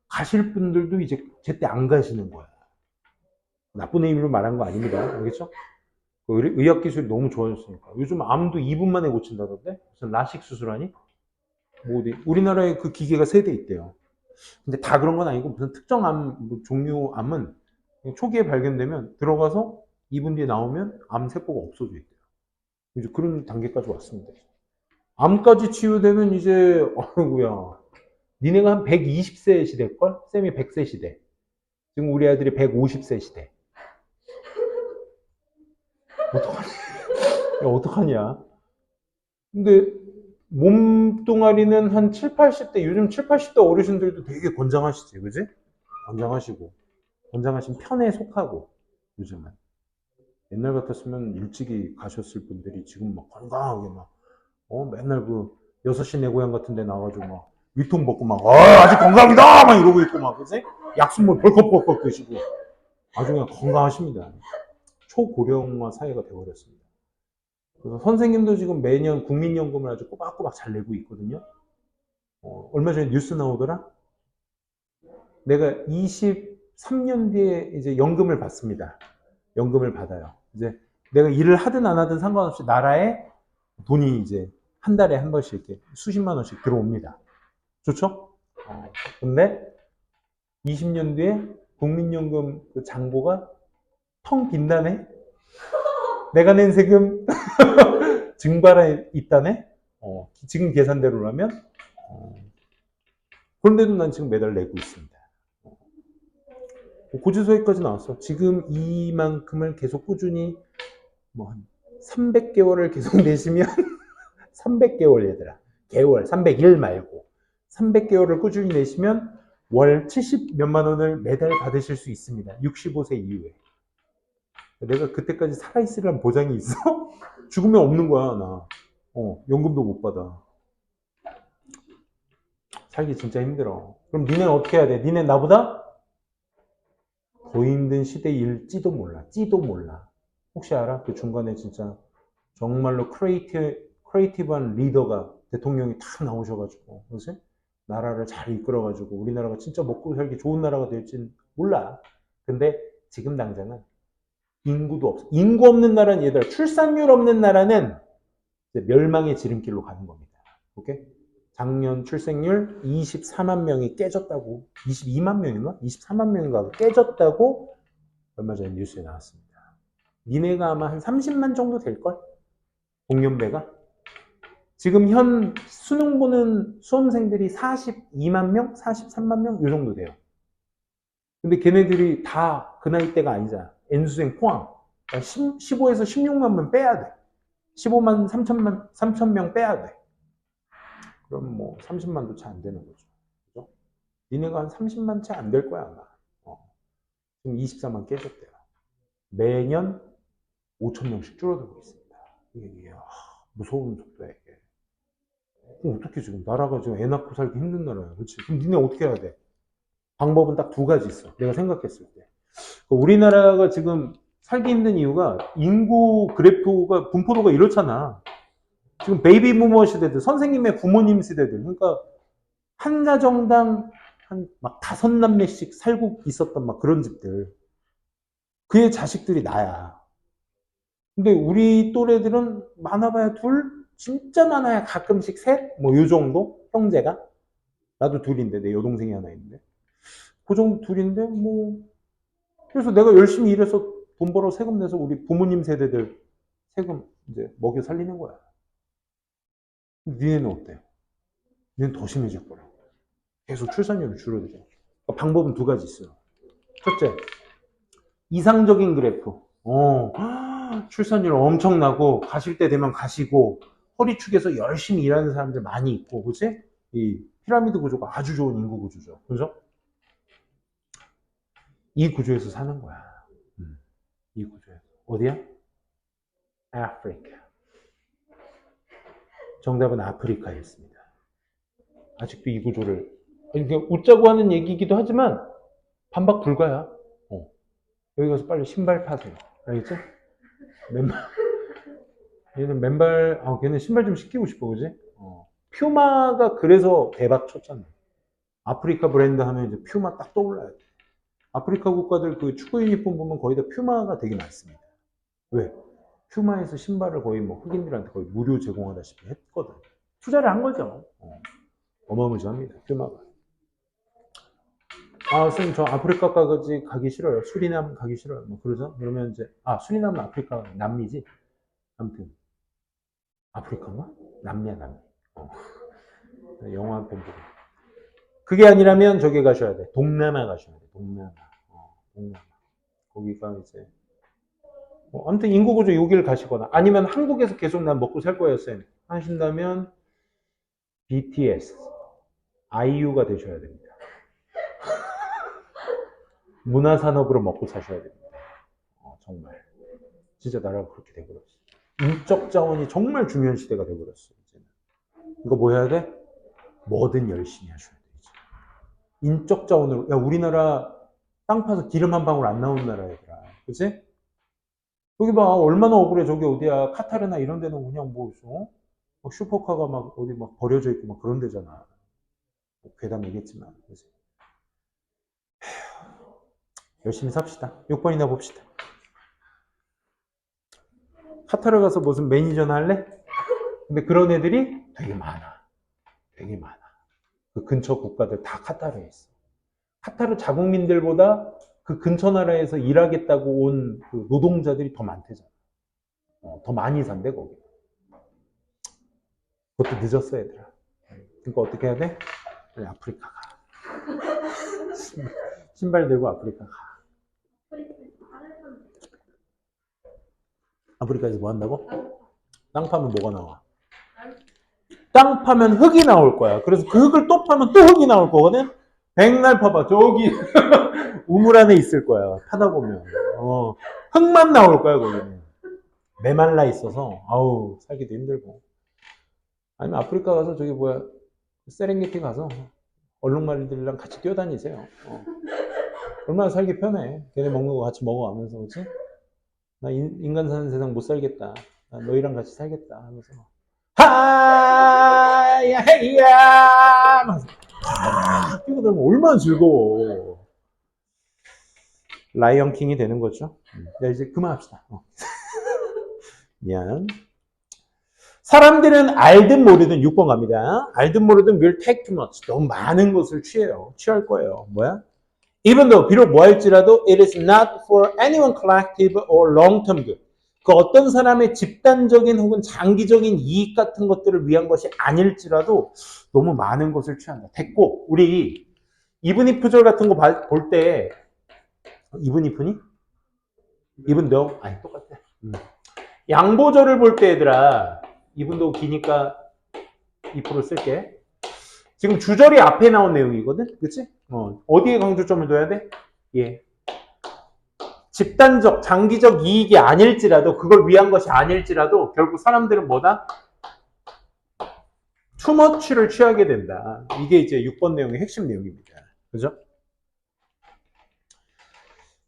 가실 분들도 이제 제때 안 가시는 거야. 나쁜 의미로 말한 거 아닙니다. 알겠죠? 의학기술이 너무 좋아졌으니까. 요즘 암도 2분 만에 고친다던데? 무슨 라식 수술하니? 뭐 어디? 우리나라에 그 기계가 3대 있대요. 근데 다 그런 건 아니고 무슨 특정 종류 암은 초기에 발견되면 들어가서 2분 뒤에 나오면 암 세포가 없어져 있대요. 이제 그런 단계까지 왔습니다. 암까지 치유되면 이제 어이구야. 니네가 한 120세 시대일걸? 쌤이 100세 시대. 지금 우리 아들이 150세 시대. 어떡하냐? 근데 몸뚱아리는 한 7, 80대, 요즘 7, 80대 어르신들도 되게 건장하시지, 그지? 건장하신 편에 속하고, 요즘은. 옛날 같았으면 일찍이 가셨을 분들이 지금 막 건강하게 맨날 그 6시 내 고향 같은 데 나와가지고 위통 벗고 아직 건강이다! 막 이러고 있고 그지? 약순물 벌컥벌컥 드시고. 아주 그냥 건강하십니다. 초고령화 사회가 되어버렸습니다. 그래서 선생님도 지금 매년 국민연금을 아주 꼬박꼬박 잘 내고 있거든요. 얼마 전에 뉴스 나오더라? 내가 23년 뒤에 이제 연금을 받습니다. 연금을 받아요. 이제 내가 일을 하든 안 하든 상관없이 나라에 돈이 이제 한 달에 한 번씩 이렇게 수십만 원씩 들어옵니다. 좋죠? 근데 20년 뒤에 국민연금 그 잔고가 텅 빈다네? 내가 낸 세금 증발해 있다네? 지금 계산대로라면? 그런데도 난 지금 매달 내고 있습니다. 고지서에까지 나왔어. 지금 이만큼을 계속 꾸준히 한 300개월을 계속 내시면 300개월 얘들아. 개월 300일 말고 300개월을 꾸준히 내시면 월 70 몇만 원을 매달 받으실 수 있습니다. 65세 이후에. 내가 그때까지 살아있으려는 보장이 있어? 죽으면 없는 거야, 나. 연금도 못 받아. 살기 진짜 힘들어. 그럼 니네는 어떻게 해야 돼? 니네 나보다 더 힘든 시대일지도 몰라. 찌도 몰라. 혹시 알아? 그 중간에 진짜 정말로 크리에이티브한 리더가 대통령이 탁 나오셔가지고, 그치? 나라를 잘 이끌어가지고 우리나라가 진짜 먹고 살기 좋은 나라가 될지는 몰라. 근데 지금 당장은 인구도 없어. 인구 없는 나라는 얘들아, 출산율 없는 나라는 멸망의 지름길로 가는 겁니다. 오케이? 작년 출생률 24만 명이 깨졌다고, 22만 명인가? 24만 명인가 깨졌다고 얼마 전에 뉴스에 나왔습니다. 니네가 아마 한 30만 정도 될걸? 공연배가? 지금 현 수능 보는 수험생들이 42만 명? 43만 명? 이 정도 돼요. 근데 걔네들이 다 그 나이대가 아니잖아. N수생 포함. 그러니까 15에서 16만 명 빼야 돼. 15만 3천 명 빼야 돼. 그럼 뭐 30만도 채 안 되는 거죠. 그죠? 니네가 한 30만 채 안 될 거야, 아마. 지금 24만 깨졌대요. 매년 5천 명씩 줄어들고 있습니다. 이게 무서운 속도야, 이게. 그럼 어떻게 지금 나라가 지금 애 낳고 살기 힘든 나라야. 그렇지? 그럼 니네 어떻게 해야 돼? 방법은 딱 두 가지 있어. 내가 생각했을 때. 우리나라가 지금 살기 힘든 이유가 인구 그래프가 분포도가 이렇잖아. 지금 베이비 부머 시대들, 선생님의 부모님 세대들. 그러니까 한 가정당 한 막 5남매씩 살고 있었던 막 그런 집들. 그의 자식들이 나야. 근데 우리 또래들은 많아봐야 둘, 진짜 많아야 가끔씩 셋, 뭐 요 정도 형제가. 나도 둘인데 내 여동생이 하나 있는데 그 정도 둘인데 뭐 그래서 내가 열심히 일해서 돈 벌어 세금 내서 우리 부모님 세대들 세금 이제 먹여 살리는 거야. 니네는 어때? 니네는 더 심해질 거라. 계속 출산율이 줄어들어. 그러니까 방법은 두 가지 있어요. 첫째, 이상적인 그래프. 출산율 엄청나고 가실 때 되면 가시고 허리축에서 열심히 일하는 사람들 많이 있고, 그치? 이 피라미드 구조가 아주 좋은 인구 구조죠. 그죠? 이 구조에서 사는 거야. 이 구조에서. 어디야? 아프리카. 정답은 아프리카였습니다. 아직도 이 구조를 그러니까 웃자고 하는 얘기이기도 하지만 반박 불가야. 여기 가서 빨리 신발 파세요. 알겠지? 맨발 얘는 맨발 걔는 신발 좀 신기고 싶어, 그지? 퓨마가 그래서 대박 쳤잖아. 아프리카 브랜드 하면 이제 퓨마 딱 떠올라야 돼. 아프리카 국가들 그 축구 유니폼 보면 거의 다 퓨마가 되게 많습니다. 왜? 퓨마에서 신발을 거의 뭐 흑인들한테 거의 무료 제공하다시피 했거든. 투자를 한 거죠. 어마무시합니다. 퓨마가. 선생님, 저 아프리카까지 가기 싫어요. 수리남 가기 싫어요. 뭐 그러죠? 그러면 이제, 수리남은 아프리카, 남미지? 아무튼, 아프리카인가? 남미야, 남미. 영화 한 편 보고. 그게 아니라면 저기 가셔야 돼. 동남아 가셔야 돼. 동남아. 동남아. 거기가 이제, 아무튼 인구구조 여기를 가시거나, 아니면 한국에서 계속 난 먹고 살 거예요, 쌤. 하신다면, BTS, IU가 되셔야 됩니다. 문화산업으로 먹고 사셔야 됩니다. 정말. 진짜 나라가 그렇게 돼버렸어. 인적 자원이 정말 중요한 시대가 돼버렸어. 이제는. 이거 뭐 해야 돼? 뭐든 열심히 하셔야 돼. 이제. 인적 자원으로. 야, 우리나라 땅 파서 기름 한 방울 안 나오는 나라 얘들아. 그치? 여기 봐. 얼마나 억울해. 저기 어디야. 카타르나 이런 데는 그냥 뭐, 막 슈퍼카가 막 어디 막 버려져 있고 막 그런 데잖아. 뭐 괴담 얘기했지만. 그치? 열심히 삽시다. 6번이나 봅시다. 카타르 가서 무슨 매니저나 할래? 근데 그런 애들이 되게 많아. 되게 많아. 그 근처 국가들 다 카타르에 있어. 카타르 자국민들보다 그 근처 나라에서 일하겠다고 온 그 노동자들이 더 많대잖아. 더 많이 산대, 거기. 그것도 늦었어, 얘들아. 그러니까 어떻게 해야 돼? 빨리 아프리카 가. 신발 들고 아프리카 가. 아프리카에서 뭐 한다고? 땅 파면 뭐가 나와? 땅 파면 흙이 나올 거야. 그래서 그 흙을 또 파면 또 흙이 나올 거거든? 백날 파봐. 저기 우물 안에 있을 거야. 파다 보면. 흙만 나올 거야, 거기는. 메말라 있어서 아우 살기도 힘들고. 아니면 아프리카 가서 저기 뭐야 세렝게티 가서 얼룩말이들이랑 같이 뛰어다니세요. 얼마나 살기 편해. 걔네 먹는 거 같이 먹어가면서. 그치? 나 인간 사는 세상 못 살겠다. 나 너희랑 같이 살겠다 하면서 하야 헤이야 하면서 뛰어들면 얼마나 즐거워. 라이언 킹이 되는 거죠. 야, 이제 그만합시다. 미안. 사람들은 알든 모르든 6번 갑니다. 알든 모르든 will take too much. 너무 많은 것을 취할 거예요. 뭐야? Even though, 비록 뭐 할지라도 it is not for anyone collective or long-term good. 그 어떤 사람의 집단적인 혹은 장기적인 이익 같은 것들을 위한 것이 아닐지라도 너무 많은 것을 취한다. 됐고, 우리 even if 절 같은 거 볼 때 even if니? even though 아니 똑같아. 양보절을 볼 때 얘들아 even though 기니까 2% 쓸게. 지금 주절이 앞에 나온 내용이거든, 그치? 어디에 강조점을 둬야 돼? 예. 집단적, 장기적 이익이 아닐지라도, 그걸 위한 것이 아닐지라도, 결국 사람들은 뭐다? too much를 취하게 된다. 이게 이제 6번 내용의 핵심 내용입니다. 그죠?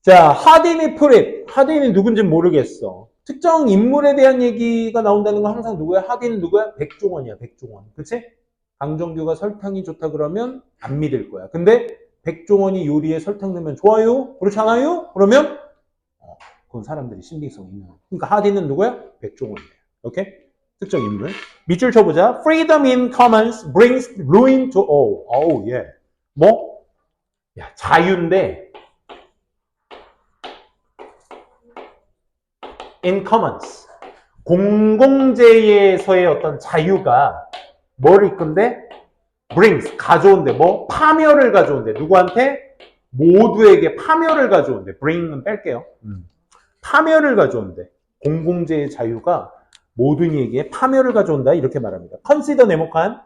자, 하딘이 프립. 하딘이 누군지 모르겠어. 특정 인물에 대한 얘기가 나온다는 건 항상 누구야? 하딘은 누구야? 백종원이야, 백종원. 그치? 강정규가 설탕이 좋다 그러면 안 믿을 거야. 근데 백종원이 요리에 설탕 넣으면 좋아요? 그렇지 않아요? 그러면 그건 사람들이 신빙성이 있는 거야. 그러니까 하딘은 누구야? 백종원이에요. 오케이? 특정 인물. 밑줄 쳐보자. Freedom in commons brings ruin to all. 어우, 예. 뭐? 야, 자유인데 in commons. 공공재에서의 어떤 자유가 뭘 이끈데? brings, 가져온대. 뭐? 파멸을 가져온대. 누구한테? 모두에게 파멸을 가져온대. bring은 뺄게요. 파멸을 가져온대. 공공재의 자유가 모든 이에게 파멸을 가져온다. 이렇게 말합니다. consider 네모칸.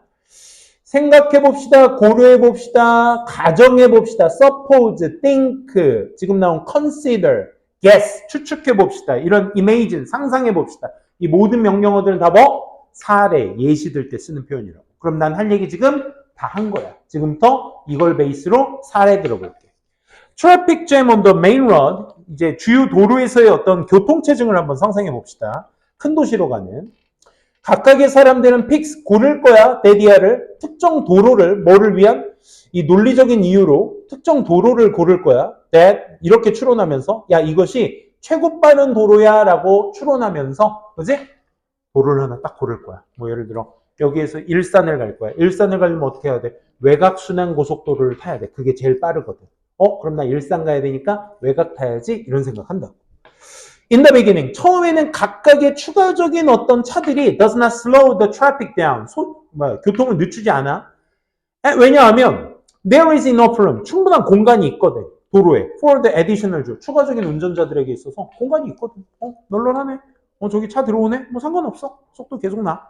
생각해봅시다. 고려해봅시다. 가정해봅시다. suppose, think. 지금 나온 consider, guess. 추측해봅시다. 이런 imagine, 상상해봅시다. 이 모든 명령어들은 다 뭐? 사례, 예시들 때 쓰는 표현이라고. 그럼 난 할 얘기 지금 다 한 거야. 지금부터 이걸 베이스로 사례 들어볼게. Traffic jam on the main road. 이제 주요 도로에서의 어떤 교통체증을 한번 상상해 봅시다. 큰 도시로 가는. 각각의 사람들은 픽스 고를 거야. 데디아를. 특정 도로를 뭐를 위한? 이 논리적인 이유로 특정 도로를 고를 거야. that 이렇게 추론하면서 야 이것이 최고 빠른 도로야 라고 추론하면서 그지? 도로를 하나 딱 고를 거야. 뭐 예를 들어 여기에서 일산을 갈 거야. 일산을 가려면 어떻게 해야 돼? 외곽순환고속도로를 타야 돼. 그게 제일 빠르거든. 그럼 나 일산 가야 되니까 외곽 타야지? 이런 생각한다고. In the beginning, 처음에는 각각의 추가적인 어떤 차들이 does not slow the traffic down. 교통을 늦추지 않아. 왜냐하면 there is enough room. 충분한 공간이 있거든. 도로에. For the additional 주. 추가적인 운전자들에게 있어서 공간이 있거든. 널널하네. 저기 차 들어오네. 뭐 상관없어. 속도 계속 나.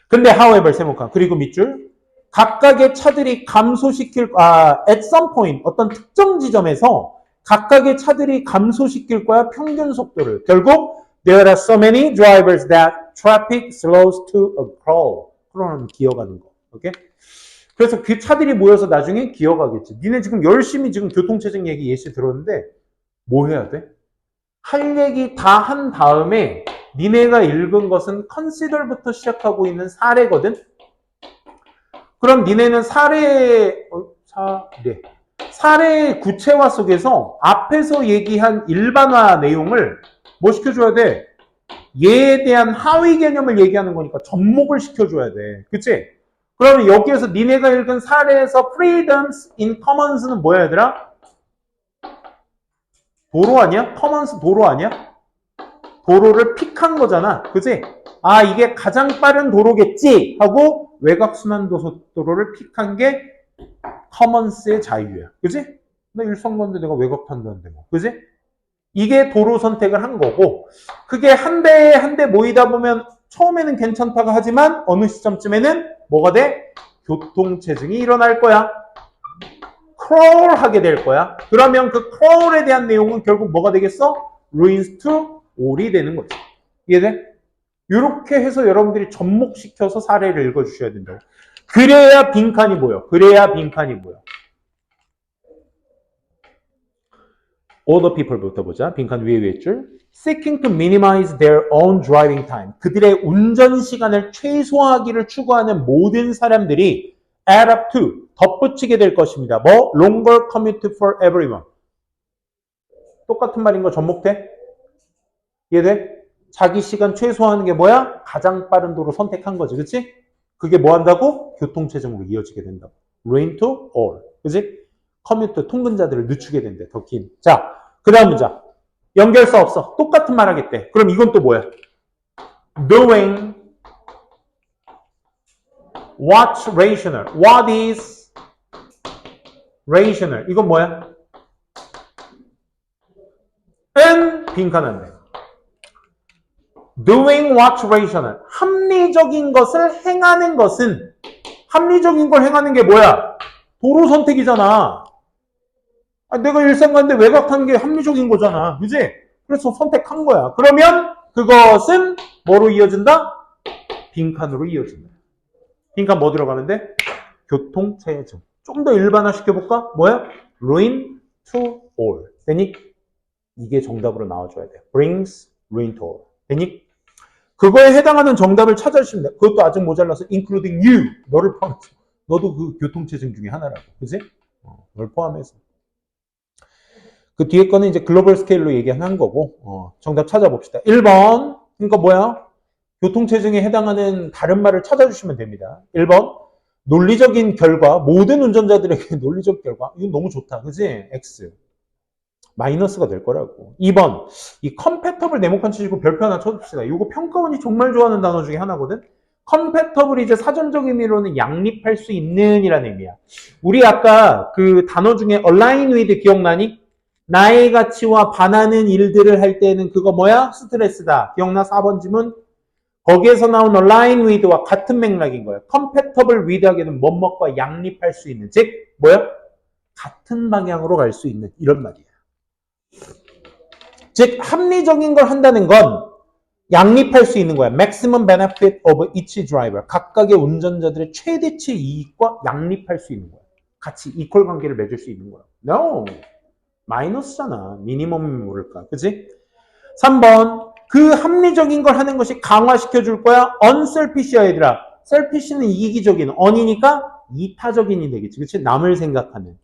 근데 however 세모칸. 그리고 밑줄. 각각의 차들이 at some point 어떤 특정 지점에서 각각의 차들이 감소시킬 거야 평균 속도를. 결국 there are so many drivers that traffic slows to a crawl. 그러면 기어가는 거. 오케이? 그래서 그 차들이 모여서 나중에 기어가겠지. 니네 지금 열심히 지금 교통체증 얘기 예시 들었는데 뭐 해야 돼? 할 얘기 다 한 다음에 니네가 읽은 것은 consider부터 시작하고 있는 사례거든. 그럼 니네는 사례의 구체화 속에서 앞에서 얘기한 일반화 내용을 뭐 시켜줘야 돼? 얘에 대한 하위 개념을 얘기하는 거니까 접목을 시켜줘야 돼. 그치? 그러면 여기에서 니네가 읽은 사례에서 freedoms in commons는 뭐야 얘들아? 도로 아니야? commons 도로 아니야? 도로를 픽한 거잖아. 그치? 아 이게 가장 빠른 도로겠지 하고 외곽순환도로를 픽한 게 커먼스의 자유야. 그지? 나 일선 건데 내가 외곽 탄다는데 뭐. 그지? 이게 도로 선택을 한 거고 그게 한 대 한 대 모이다 보면 처음에는 괜찮다고 하지만 어느 시점쯤에는 뭐가 돼? 교통체증이 일어날 거야. crawl 하게 될 거야. 그러면 그 crawl에 대한 내용은 결국 뭐가 되겠어? ruins to all이 되는 거지. 이해돼? 이렇게 해서 여러분들이 접목시켜서 사례를 읽어주셔야 된다고. 그래야 빈칸이 보여. 그래야 빈칸이 보여. All the people부터 보자. 빈칸 위에 줄. Seeking to minimize their own driving time. 그들의 운전 시간을 최소화하기를 추구하는 모든 사람들이 add up to 덧붙이게 될 것입니다. 뭐? Longer commute for everyone. 똑같은 말인 거 접목돼? 이해돼? 자기 시간 최소화하는 게 뭐야? 가장 빠른 도로 선택한 거지. 그치? 그게 뭐 한다고? 교통체증으로 이어지게 된다고. Rain to all. 그치? 커뮤터 통근자들을 늦추게 된대. 더 긴. 자, 그 다음 문자. 연결사 없어. 똑같은 말 하겠대. 그럼 이건 또 뭐야? Doing what's rational. What is rational. 이건 뭐야? And 빈칸 안에. Doing what's rational. 합리적인 것을 행하는 것은, 합리적인 걸 행하는 게 뭐야? 도로 선택이잖아. 내가 일산 가는데 외곽 타는 게 합리적인 거잖아. 그지? 그래서 선택한 거야. 그러면 그것은 뭐로 이어진다? 빈칸으로 이어진다. 빈칸 뭐 들어가면 돼? 교통체증. 좀 더 일반화 시켜볼까? 뭐야? ruin to all. 되니? 이게 정답으로 나와줘야 돼. brings ruin to all. 되니? 그거에 해당하는 정답을 찾아주시면 돼. 그것도 아직 모자라서 including you. 너를 포함해서. 너도 그 교통체증 중에 하나라고. 그지? 널 포함해서. 그 뒤에 거는 이제 글로벌 스케일로 얘기한 거고, 정답 찾아봅시다. 1번. 그러니까 뭐야? 교통체증에 해당하는 다른 말을 찾아주시면 됩니다. 1번. 논리적인 결과, 모든 운전자들에게 논리적 결과. 이건 너무 좋다. 그지? X. 마이너스가 될 거라고. 2번. 이 컴패터블 네모칸 치시고 별표 하나 쳐줍시다. 이거 평가원이 정말 좋아하는 단어 중에 하나거든? 컴패터블이 이제 사전적 의미로는 양립할 수 있는 이라는 의미야. 우리 아까 그 단어 중에 align with 기억나니? 나의 가치와 반하는 일들을 할 때는 그거 뭐야? 스트레스다. 기억나? 4번 지문? 거기에서 나온 align with와 같은 맥락인 거야. compatible with 하게는 뭐뭐과 양립할 수 있는. 즉, 뭐야? 같은 방향으로 갈 수 있는. 이런 말이야. 즉, 합리적인 걸 한다는 건 양립할 수 있는 거야. maximum benefit of each driver. 각각의 운전자들의 최대치 이익과 양립할 수 있는 거야. 같이 이퀄 관계를 맺을 수 있는 거야. No. 마이너스잖아. 미니멈 모를까. 그치? 3번. 그 합리적인 걸 하는 것이 강화시켜 줄 거야. unselfish야 얘들아. selfish는 이기적인. on이니까 이타적인이 되겠지. 그치? 남을 생각하는.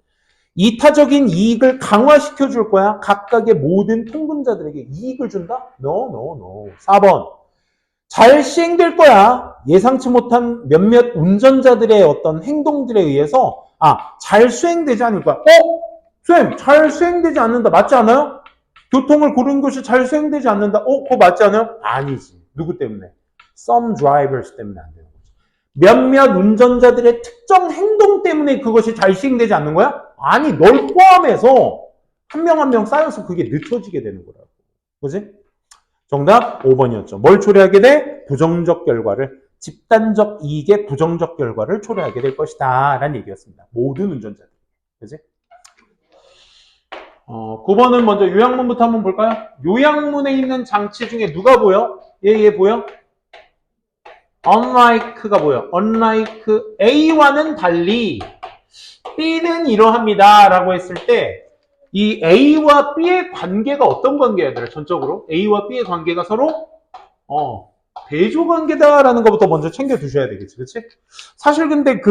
이타적인 이익을 강화시켜 줄 거야. 각각의 모든 통근자들에게 이익을 준다? No. 4번. 잘 시행될 거야. 예상치 못한 몇몇 운전자들의 어떤 행동들에 의해서 잘 수행되지 않을 거야. 쌤, 잘 수행되지 않는다. 맞지 않아요? 교통을 고르는 것이 잘 수행되지 않는다. 그거 맞지 않아요? 아니지. 누구 때문에? Some drivers 때문에 안 되는 거지. 몇몇 운전자들의 특정 행동 때문에 그것이 잘 시행되지 않는 거야? 아니, 널 포함해서 한 명 한 명 쌓여서 그게 늦춰지게 되는 거라고. 그지? 정답 5번이었죠. 뭘 초래하게 돼? 부정적 결과를. 집단적 이익의 부정적 결과를 초래하게 될 것이다. 라는 얘기였습니다. 모든 운전자들. 그지? 9번은 먼저 요약문부터 한번 볼까요? 요약문에 있는 장치 중에 누가 보여? 얘 보여? unlike가 보여. unlike A와는 달리 B는 이러합니다. 라고 했을 때 이 A와 B의 관계가 어떤 관계야, 얘들아? 전적으로 A와 B의 관계가 서로 대조 관계다라는 것부터 먼저 챙겨 두셔야 되겠지. 그치? 사실 근데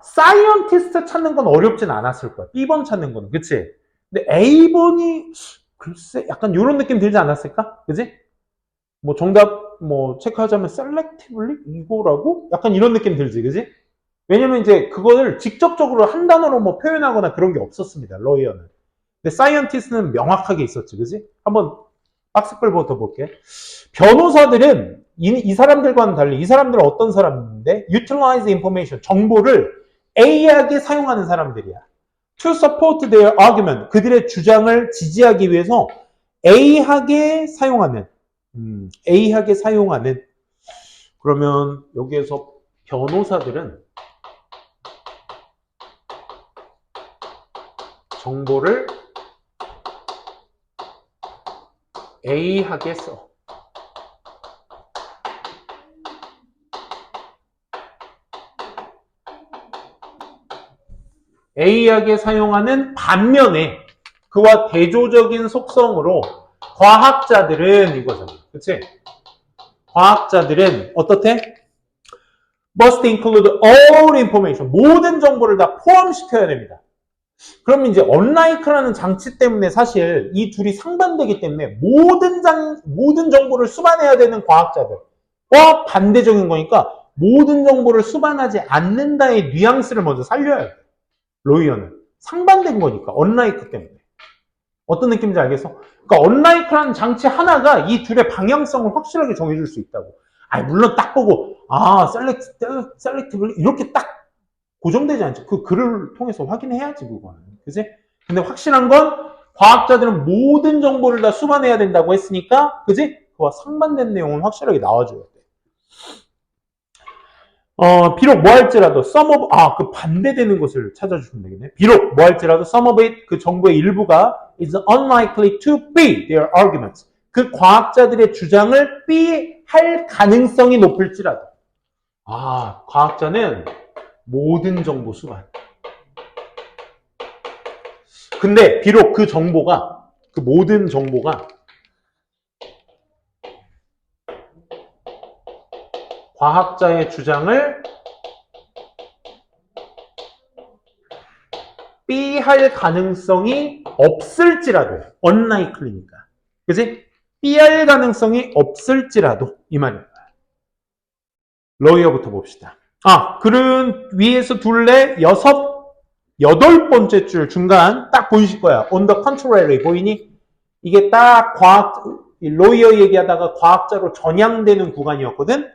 사이언티스트 찾는 건 어렵진 않았을 거야. B번 찾는 거는. 그치? 근데 A번이, 글쎄, 약간 이런 느낌 들지 않았을까? 그치? 뭐 정답, 체크하자면 selectively? 이거라고? 약간 이런 느낌 들지, 그치? 왜냐면 이제 그거를 직접적으로 한 단어로 표현하거나 그런 게 없었습니다. 러이어는. 근데 사이언티스트는 명확하게 있었지, 그치? 한번 박스글부터 볼게. 변호사들은 이 사람들과는 달리 이 사람들은 어떤 사람인데 utilize information, 정보를 A하게 사용하는 사람들이야. To support their argument, 그들의 주장을 지지하기 위해서 A하게 사용하는 그러면 여기에서 변호사들은 정보를 A하게 써. A하게 사용하는 반면에 그와 대조적인 속성으로 과학자들은 이거잖아. 그치? 과학자들은 어떻대? must include all information. 모든 정보를 다 포함시켜야 됩니다. 그럼 이제 unlike라는 장치 때문에 사실 이 둘이 상반되기 때문에 모든 정보를 수반해야 되는 과학자들과 반대적인 거니까 모든 정보를 수반하지 않는다의 뉘앙스를 먼저 살려야 돼. 로이어는. 상반된 거니까. unlike 때문에. 어떤 느낌인지 알겠어? 그러니까 unlike라는 장치 하나가 이 둘의 방향성을 확실하게 정해줄 수 있다고. 물론 딱 보고 selectively 이렇게 딱 고정되지 않죠. 그 글을 통해서 확인해야지 그거는. 그지? 근데 확실한 건 과학자들은 모든 정보를 다 수반해야 된다고 했으니까, 그지? 그와 상반된 내용은 확실하게 나와줘야 돼. 비록 뭐 할지라도 some of, 그 반대되는 것을 찾아주시면 되겠네. 비록 뭐 할지라도 some of it, 그 정보의 일부가 is unlikely to be their arguments. 그 과학자들의 주장을 할 가능성이 높을지라도. 과학자는 모든 정보 수반. 근데 비록 그 정보가, 그 모든 정보가 과학자의 주장을 B할 가능성이 없을지라도, unlikely니까. 그치? B할 가능성이 없을지라도, 이 말입니다. 러이어부터 봅시다. 글은 위에서 둘레 여덟 번째 줄 중간 딱 보이실 거야. On the contrary, 보이니? 이게 딱 로이어 얘기하다가 과학자로 전향되는 구간이었거든?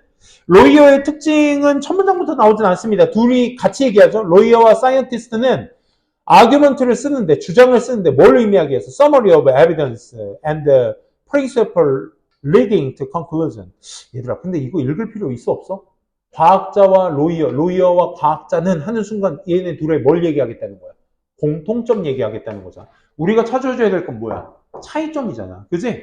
로이어의 특징은 첫 문장부터 나오진 않습니다. 둘이 같이 얘기하죠. 로이어와 사이언티스트는 아규먼트를 쓰는데, 주장을 쓰는데 뭘 의미하기 위해서? Summary of evidence and principle leading to conclusion. 얘들아, 근데 이거 읽을 필요 있어 없어? 과학자와 로이어와 과학자는 하는 순간 얘네 둘의 뭘 얘기하겠다는 거야? 공통점 얘기하겠다는 거잖아. 우리가 찾아줘야 될 건 뭐야? 차이점이잖아. 그지?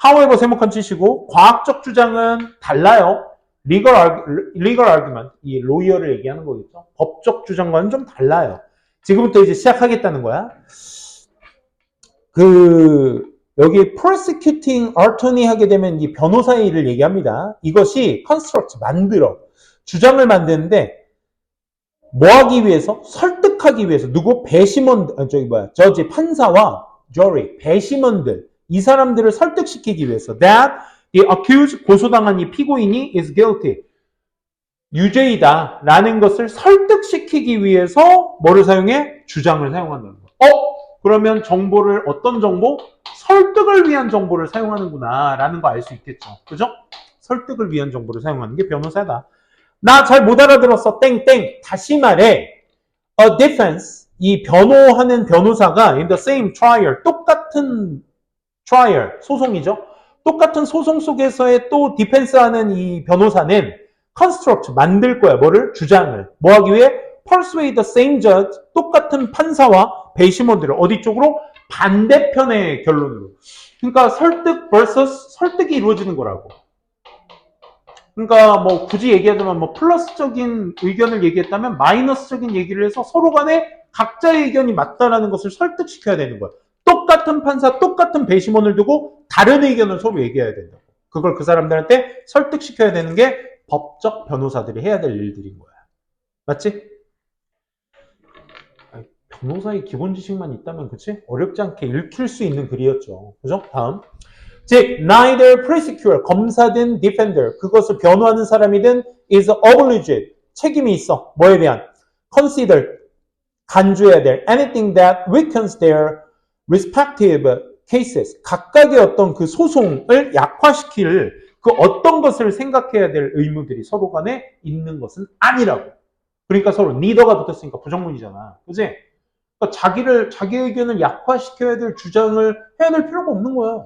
however 세모칸 치시고, 과학적 주장은 달라요. legal argument, 이 로이어를 얘기하는 거겠죠. 법적 주장과는 좀 달라요. 지금부터 이제 시작하겠다는 거야. 여기 prosecuting attorney 하게 되면 이 변호사의 일을 얘기합니다. 이것이 construct, 만들어. 주장을 만드는데, 뭐 하기 위해서? 설득하기 위해서. 누구? 저지, 판사와 jury, 배심원들. 이 사람들을 설득시키기 위해서. That the accused, 고소당한 이 피고인이 is guilty. 유죄이다. 라는 것을 설득시키기 위해서 뭐를 사용해? 주장을 사용한다는 거야. 그러면 정보를, 어떤 정보? 설득을 위한 정보를 사용하는구나. 라는 거 알 수 있겠죠. 그죠? 설득을 위한 정보를 사용하는 게 변호사다. 나 잘 못 알아들었어. 땡땡. 다시 말해. A defense. 이 변호하는 변호사가 in the same trial. 똑같은 trial. 소송이죠. 똑같은 소송 속에서의 또 디펜스하는 이 변호사는 construct. 만들 거야. 뭐를? 주장을. 뭐 하기 위해? persuade the same judge. 똑같은 판사와 배심원들을 어디 쪽으로? 반대편의 결론으로. 그러니까 설득 vs 설득이 이루어지는 거라고. 그러니까 뭐 굳이 얘기하자면 뭐 플러스적인 의견을 얘기했다면 마이너스적인 얘기를 해서 서로 간에 각자의 의견이 맞다라는 것을 설득시켜야 되는 거야. 똑같은 판사, 똑같은 배심원을 두고 다른 의견을 서로 얘기해야 된다고. 그걸 그 사람들한테 설득시켜야 되는 게 법적 변호사들이 해야 될 일들인 거야. 맞지? 변호사의 기본 지식만 있다면 그치? 어렵지 않게 읽힐 수 있는 글이었죠. 그죠? 다음. 즉, neither prosecutor, 검사든 defender, 그것을 변호하는 사람이든 is obliged, 책임이 있어. 뭐에 대한? consider, 간주해야 될 anything that weakens their respective cases. 각각의 어떤 그 소송을 약화시킬 그 어떤 것을 생각해야 될 의무들이 서로 간에 있는 것은 아니라고. 그러니까 서로 neither가 붙었으니까 부정문이잖아. 그지? 그러니까 자기 의견을 약화시켜야 될 주장을 해야 될 필요가 없는 거야.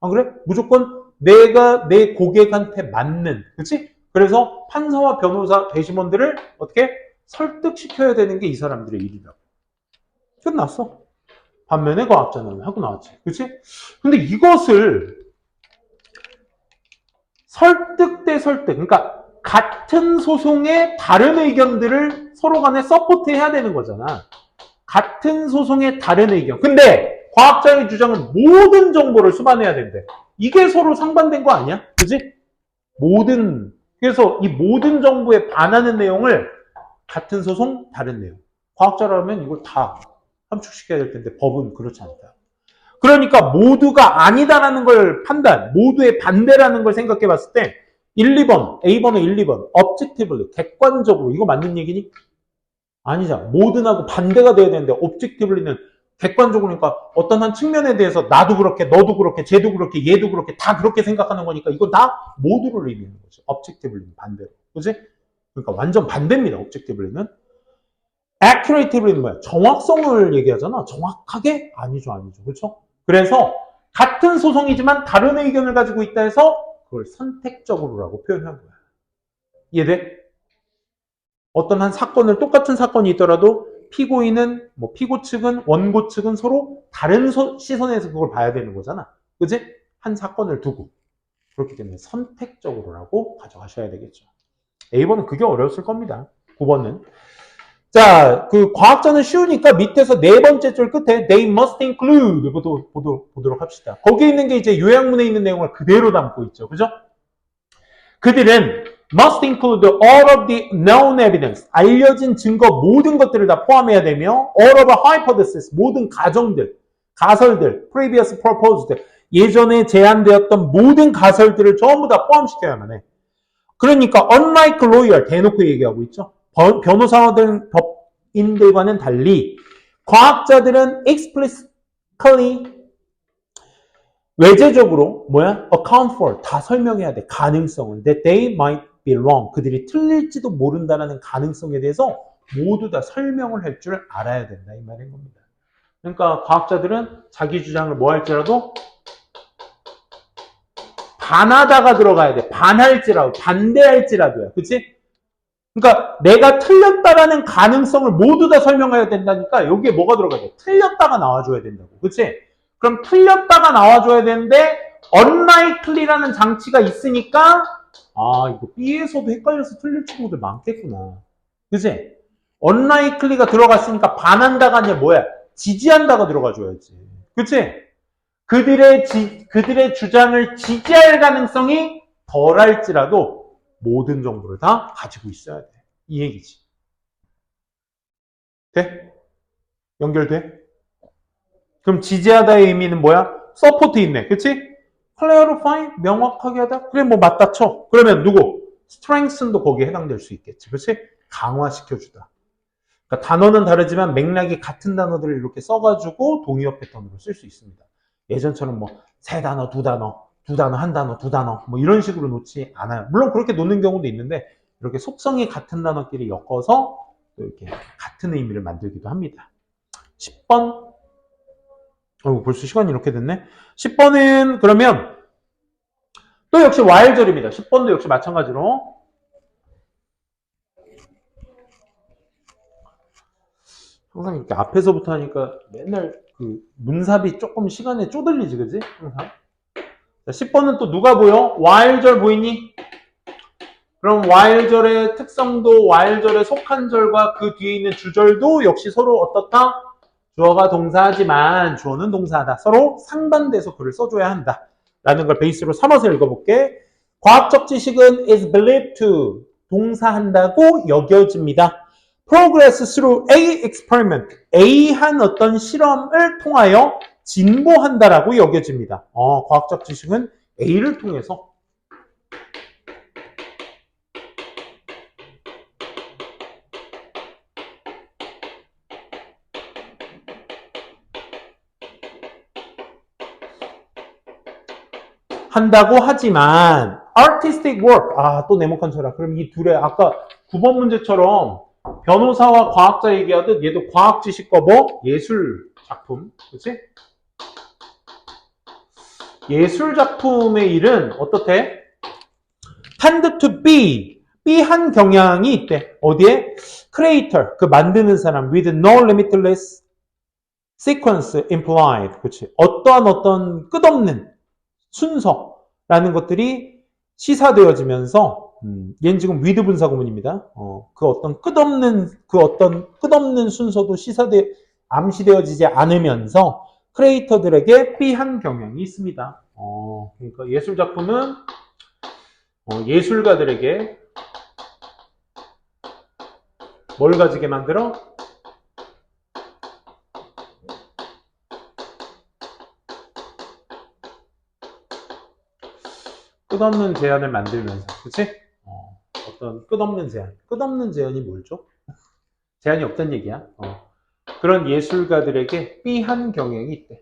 안 그래? 무조건 내가 내 고객한테 맞는, 그치? 그래서 판사와 변호사, 배심원들을 어떻게 설득시켜야 되는 게 이 사람들의 일이라고. 끝났어. 반면에 과학자는 하고 나왔지. 그치? 근데 이것을 설득 대 설득, 그러니까 같은 소송의 다른 의견들을 서로 간에 서포트해야 되는 거잖아. 같은 소송의 다른 의견. 근데 과학자의 주장은 모든 정보를 수반해야 된대. 이게 서로 상반된 거 아니야? 그지? 그래서 이 모든 정보에 반하는 내용을 같은 소송, 다른 내용. 과학자라면 이걸 다 함축시켜야 될 텐데 법은 그렇지 않다. 그러니까 모두가 아니다라는 걸 모두의 반대라는 걸 생각해 봤을 때 1, 2번, A번호 1, 2번, objectively, 객관적으로 이거 맞는 얘기니? 아니잖아. 모든하고 반대가 돼야 되는데 objectively는 객관적으로니까 어떤 한 측면에 대해서 나도 그렇게, 너도 그렇게, 쟤도 그렇게, 얘도 그렇게 다 그렇게 생각하는 거니까 이거 다 모두를 의미하는 거죠. objectively는 반대로. 그지? 그러니까 완전 반대입니다. objectively는. accurately는 뭐야? 정확성을 얘기하잖아. 정확하게? 아니죠, 아니죠. 그렇죠? 그래서 같은 소송이지만 다른 의견을 가지고 있다 해서 그걸 선택적으로라고 표현한 거야. 이해돼? 어떤 한 사건을 똑같은 사건이 있더라도 피고인은 뭐 피고 측은 원고 측은 서로 다른 시선에서 그걸 봐야 되는 거잖아. 그지? 한 사건을 두고 그렇기 때문에 선택적으로라고 가져가셔야 되겠죠. A번은 그게 어려웠을 겁니다. 9번은 자, 그 과학자는 쉬우니까 밑에서 네 번째 줄 끝에 they must include 보도록 합시다. 거기에 있는 게 이제 요약문에 있는 내용을 그대로 담고 있죠. 그죠? 그들은 must include all of the known evidence, 알려진 증거 모든 것들을 다 포함해야 되며 all of the hypotheses, 모든 가정들, 가설들, previous proposed, 예전에 제안되었던 모든 가설들을 전부 다 포함시켜야만 해. 그러니까 unlike lawyer, 대놓고 얘기하고 있죠. 변호사와 등 법인들과는 달리 과학자들은 explicitly 외제적으로 account for 다 설명해야 돼. 가능성을 that they might be wrong 그들이 틀릴지도 모른다는 가능성에 대해서 모두 다 설명을 할 줄 알아야 된다 이 말인 겁니다. 그러니까 과학자들은 자기 주장을 뭐 할지라도 반하다가 들어가야 돼. 반할지라도 반대할지라도야. 그치? 그러니까 내가 틀렸다라는 가능성을 모두 다 설명해야 된다니까 여기에 뭐가 들어가야 돼? 틀렸다가 나와줘야 된다고. 그치? 그럼 틀렸다가 나와줘야 되는데 unlikely라는 장치가 있으니까 이거 B에서도 헷갈려서 틀릴 친구들 많겠구나. 그치? unlikely가 들어갔으니까 반한다가 아니라 뭐야? 지지한다가 들어가줘야지. 그치? 그들의 주장을 지지할 가능성이 덜할지라도 모든 정보를 다 가지고 있어야 돼. 이 얘기지. 돼? 연결돼? 그럼 지지하다의 의미는 뭐야? 서포트 있네. 그치? clarify, 명확하게 하다. 그래 뭐 맞다 쳐. 그러면 누구? strengthen도 거기에 해당될 수 있겠지. 그치? 강화시켜주다. 그러니까 단어는 다르지만 맥락이 같은 단어들을 이렇게 써가지고 동의어 패턴으로 쓸 수 있습니다. 예전처럼 뭐 세 단어, 두 단어, 한 단어, 두 단어 뭐 이런 식으로 놓지 않아요. 물론 그렇게 놓는 경우도 있는데 이렇게 속성이 같은 단어끼리 엮어서 또 이렇게 같은 의미를 만들기도 합니다. 10번 벌써 시간이 이렇게 됐네. 10번은 그러면 또 역시 while절입니다. 10번도 역시 마찬가지로 항상 이렇게 앞에서부터 하니까 맨날 그 문삽이 조금 시간에 쪼들리지, 그지? 항상. 자, 10번은 또 누가 보여? while절 보이니? 그럼 while절의 특성도 while절에 속한 절과 그 뒤에 있는 주절도 역시 서로 어떻다? 주어가 동사하지만 주어는 동사하다. 서로 상반돼서 글을 써줘야 한다. 라는 걸 베이스로 삼아서 읽어볼게. 과학적 지식은 is believed to 동사한다고 여겨집니다. progress through A experiment. A 한 어떤 실험을 통하여 진보한다라고 여겨집니다. 과학적 지식은 A를 통해서 한다고 하지만 artistic work 또 네모칸 쳐라. 그럼 이 둘의 아까 9번 문제처럼 변호사와 과학자 얘기하듯 얘도 과학 지식과 뭐 예술 작품, 그렇지? 예술 작품의 일은 어떻대? tend to be 한 경향이 있대. 어디에? creator 그 만드는 사람 with no limitless sequence implied, 그렇지? 어떤 끝없는 순서라는 것들이 시사되어지면서 얘는 지금 with 분사구문입니다. 그 어떤 끝없는 순서도 암시되어지지 않으면서 크리에이터들에게 삐한 경향이 있습니다. 그러니까 예술 작품은 예술가들에게 뭘 가지게 만들어? 끝없는 제안을 만들면서, 그치? 어떤 끝없는 제안. 끝없는 제안이 뭘죠? 제안이 없다는 얘기야. 그런 예술가들에게 삐한 경향이 있대.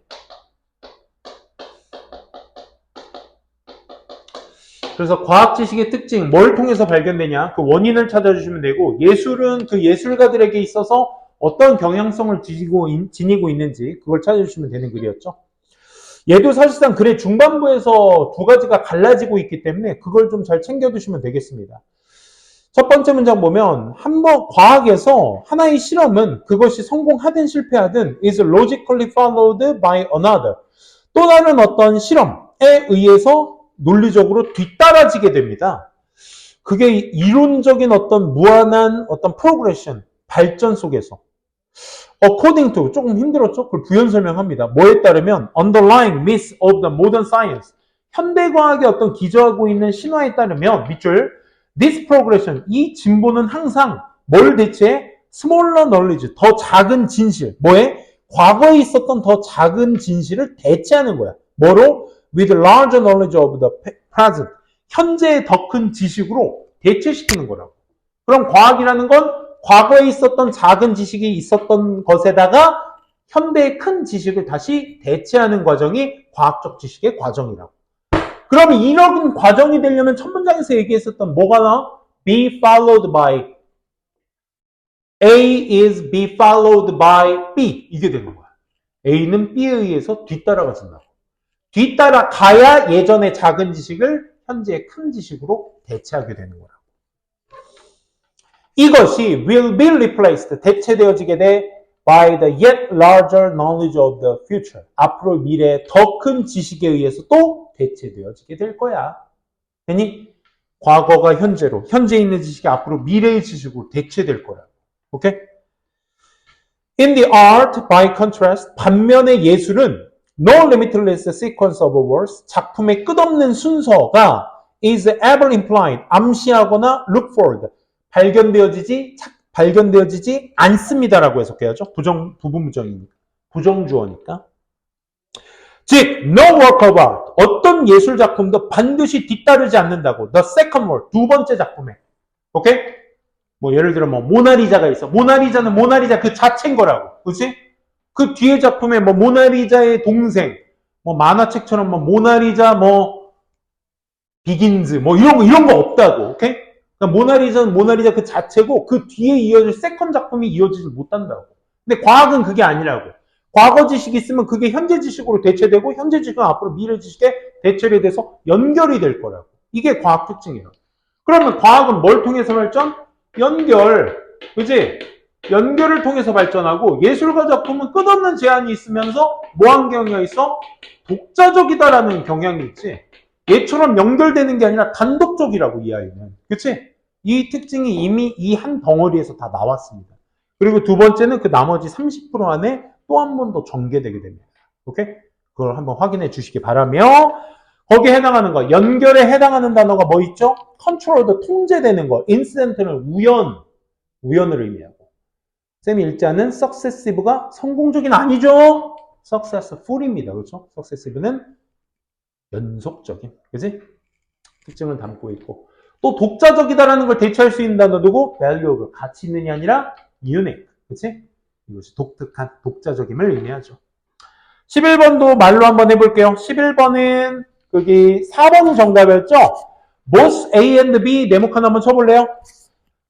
그래서 과학 지식의 특징, 뭘 통해서 발견되냐? 그 원인을 찾아주시면 되고, 예술은 그 예술가들에게 있어서 어떤 경향성을 지니고 있는지 그걸 찾아주시면 되는 글이었죠. 얘도 사실상 글의 중반부에서 두 가지가 갈라지고 있기 때문에 그걸 좀 잘 챙겨두시면 되겠습니다. 첫 번째 문장 보면 한번 과학에서 하나의 실험은 그것이 성공하든 실패하든 is logically followed by another. 또 다른 어떤 실험에 의해서 논리적으로 뒤따라지게 됩니다. 그게 이론적인 어떤 무한한 어떤 프로그레션, 발전 속에서 according to 조금 힘들었죠? 그걸 부연 설명합니다. 뭐에 따르면 underlying myths of the modern science 현대 과학의 어떤 기저하고 있는 신화에 따르면 밑줄 this progression 이 진보는 항상 뭘 대체해? smaller knowledge 더 작은 진실 뭐에? 과거에 있었던 더 작은 진실을 대체하는 거야. 뭐로? with larger knowledge of the present 현재의 더 큰 지식으로 대체시키는 거라고. 그럼 과학이라는 건 과거에 있었던 작은 지식이 있었던 것에다가 현대의 큰 지식을 다시 대체하는 과정이 과학적 지식의 과정이라고. 그럼 이런 과정이 되려면 첫 문장에서 얘기했었던 뭐가 나와? be followed by A is be followed by B 이게 되는 거야. A는 B에 의해서 뒤따라가진다고. 뒤따라가야 예전의 작은 지식을 현재의 큰 지식으로 대체하게 되는 거라고. 이것이 will be replaced, 대체되어지게 돼 by the yet larger knowledge of the future. 앞으로 미래의 더 큰 지식에 의해서 또 대체되어지게 될 거야. 되니? 과거가 현재로, 현재 있는 지식이 앞으로 미래의 지식으로 대체될 거야. 오케이? In the art, by contrast, 반면에 예술은 no limitless sequence of words, 작품의 끝없는 순서가 is ever implied, 암시하거나 look forward, 발견되어지지 않습니다라고 해석해야죠. 부분부정이니까. 부정주어니까. 즉, no work of art, 어떤 예술 작품도 반드시 뒤따르지 않는다고. The second word, 두 번째 작품에. 오케이? 뭐 예를 들어 뭐 모나리자가 있어. 모나리자는 모나리자 그 자체인 거라고. 그렇지? 그 뒤에 작품에 뭐 모나리자의 동생, 뭐 만화책처럼 뭐 모나리자 뭐 비긴즈 뭐 이런 거 없다고. 오케이? 그러니까 모나리자는 모나리자 그 자체고 그 뒤에 이어질 세컨 작품이 이어지지 못한다고. 근데 과학은 그게 아니라고. 과거 지식이 있으면 그게 현재 지식으로 대체되고 현재 지식은 앞으로 미래 지식에 대체가 돼서 연결이 될 거라고. 이게 과학 특징이에요. 그러면 과학은 뭘 통해서 발전? 연결. 그지? 연결을 통해서 발전하고 예술가 작품은 끝없는 제한이 있으면서 뭐한 경향이 있어? 독자적이다라는 경향이 있지. 얘처럼 연결되는 게 아니라 단독적이라고 이 아이는. 그치? 이 특징이 이미 이 한 덩어리에서 다 나왔습니다. 그리고 두 번째는 그 나머지 30% 안에 또 한 번 더 전개되게 됩니다. 오케이? 그걸 한번 확인해 주시기 바라며 거기에 해당하는 거, 연결에 해당하는 단어가 뭐 있죠? 컨트롤도 통제되는 거, 인시덴트는 우연을 의미하고. 쌤이 일자는 successive가 성공적인 아니죠? successful입니다. 그렇죠? successive는 연속적인, 그지? 특징을 담고 있고. 또 독자적이다라는 걸 대체할 수 있는 단어 누구? valuable, 가치 있는이 아니라 unique, 그치? 이것이 독특한, 독자적임을 의미하죠. 11번도 말로 한번 해볼게요. 11번은 여기 4번 정답이었죠? both A and B 네모칸 한번 쳐볼래요?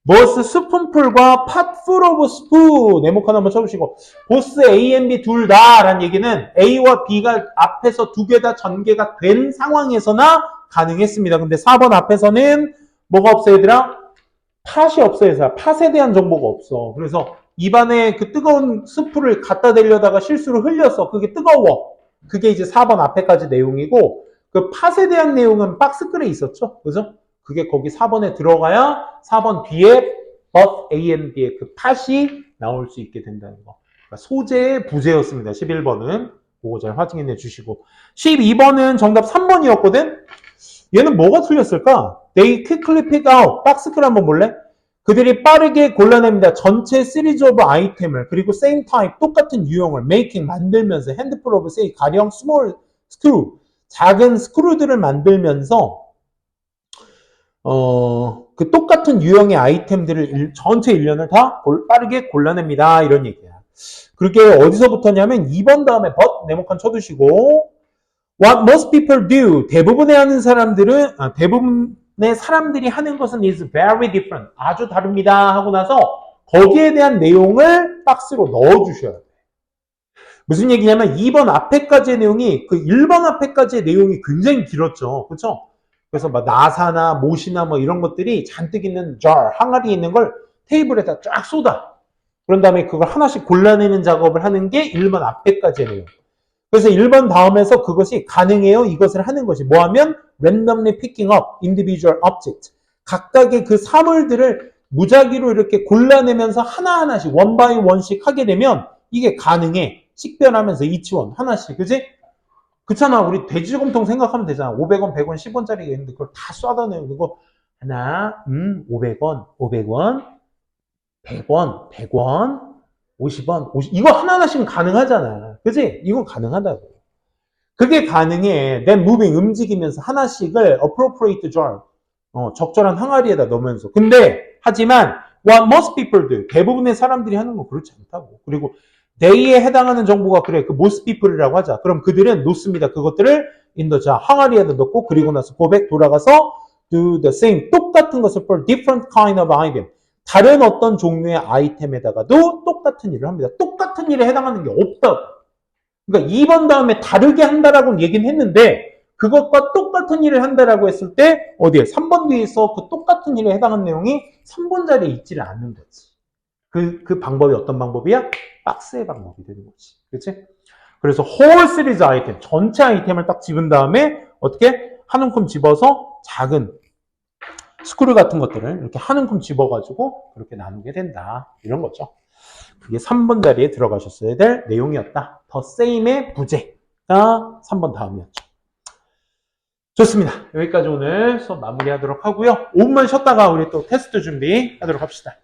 both 스푼풀과 pot full of spoon 네모칸 한번 쳐보시고 both A and B 둘 다 라는 얘기는 A와 B가 앞에서 두 개 다 전개가 된 상황에서나 가능했습니다. 근데 4번 앞에서는 뭐가 없어 얘들아? 팥이 없어요. 팥에 대한 정보가 없어. 그래서 입안에 그 뜨거운 스프를 갖다 대려다가 실수로 흘렸어. 그게 뜨거워. 그게 이제 4번 앞에까지 내용이고 그 팥에 대한 내용은 박스글에 있었죠. 그죠? 그게 거기 4번에 들어가야 4번 뒤에 but A and B의 그 팥이 나올 수 있게 된다는 거. 그러니까 소재의 부재였습니다. 11번은. 그거 잘 확인해 주시고. 12번은 정답 3번이었거든? 얘는 뭐가 틀렸을까? They quickly pick out. 박스글 한번 볼래? 그들이 빠르게 골라냅니다. 전체 시리즈 오브 아이템을 그리고 same type 똑같은 유형을 making 만들면서 handful of say 가령 small screw 작은 스크루들을 만들면서 그 똑같은 유형의 아이템들을 전체 일련을 다 빠르게 골라냅니다. 이런 얘기야. 그게 어디서부터냐면 2번 다음에 but 네모칸 쳐두시고 what most people do 대부분의 사람들이 하는 것은 is very different 아주 다릅니다 하고 나서 거기에 대한 내용을 박스로 넣어주셔야 돼요. 무슨 얘기냐면 2번 앞에까지의 내용이 그 1번 앞에까지의 내용이 굉장히 길었죠. 그렇죠? 그래서 막 나사나 못이나 뭐 이런 것들이 잔뜩 있는 항아리에 있는 걸 테이블에다 쫙 쏟아. 그런 다음에 그걸 하나씩 골라내는 작업을 하는 게 1번 앞에까지의 내용. 그래서 1번 다음에서 그것이 가능해요. 이것을 하는 것이 뭐 하면 randomly picking up individual object. 각각의 그 사물들을 무작위로 이렇게 골라내면서 하나하나씩 원 바이 원씩 하게 되면 이게 가능해. 식별하면서 이치원 하나씩. 그지? 그렇잖아. 우리 돼지저금통 생각하면 되잖아. 500원, 100원, 10원짜리가 있는데 그걸 다 쏴다내고 그거 하나, 500원, 500원, 100원, 100원, 50원, 50 이거 하나하나씩은 가능하잖아. 그지? 이건 가능하다고. 그게 가능해. then moving 움직이면서 하나씩을 appropriate jar 적절한 항아리에다 넣으면서. 근데 하지만 what most people do 대부분의 사람들이 하는 건 그렇지 않다고. 그리고 they에 해당하는 정보가 그래 그 most people이라고 하자. 그럼 그들은 놓습니다. 그것들을 in the jar 항아리에다 넣고 그리고 나서 고백 돌아가서 do the same 똑같은 것을 for different kind of item 다른 어떤 종류의 아이템에다가도 똑같은 일을 합니다. 똑같은 일에 해당하는 게 없다고. 그러니까 2번 다음에 다르게 한다라고 얘기는 했는데 그것과 똑같은 일을 한다라고 했을 때 어디에 3번 뒤에서 그 똑같은 일에 해당하는 내용이 3번 자리에 있지를 않는 거지. 그 방법이 어떤 방법이야? 박스의 방법이 되는 거지. 그렇지? 그래서 whole series 아이템, 전체 아이템을 딱 집은 다음에 어떻게? 한 움큼 집어서 작은 스크류 같은 것들을 이렇게 한 움큼 집어가지고 그렇게 나누게 된다. 이런 거죠. 그게 3번 자리에 들어가셨어야 될 내용이었다. the same의 부재가 3번 다음이었죠. 좋습니다. 여기까지 오늘 수업 마무리하도록 하고요. 5분만 쉬었다가 우리 또 테스트 준비하도록 합시다.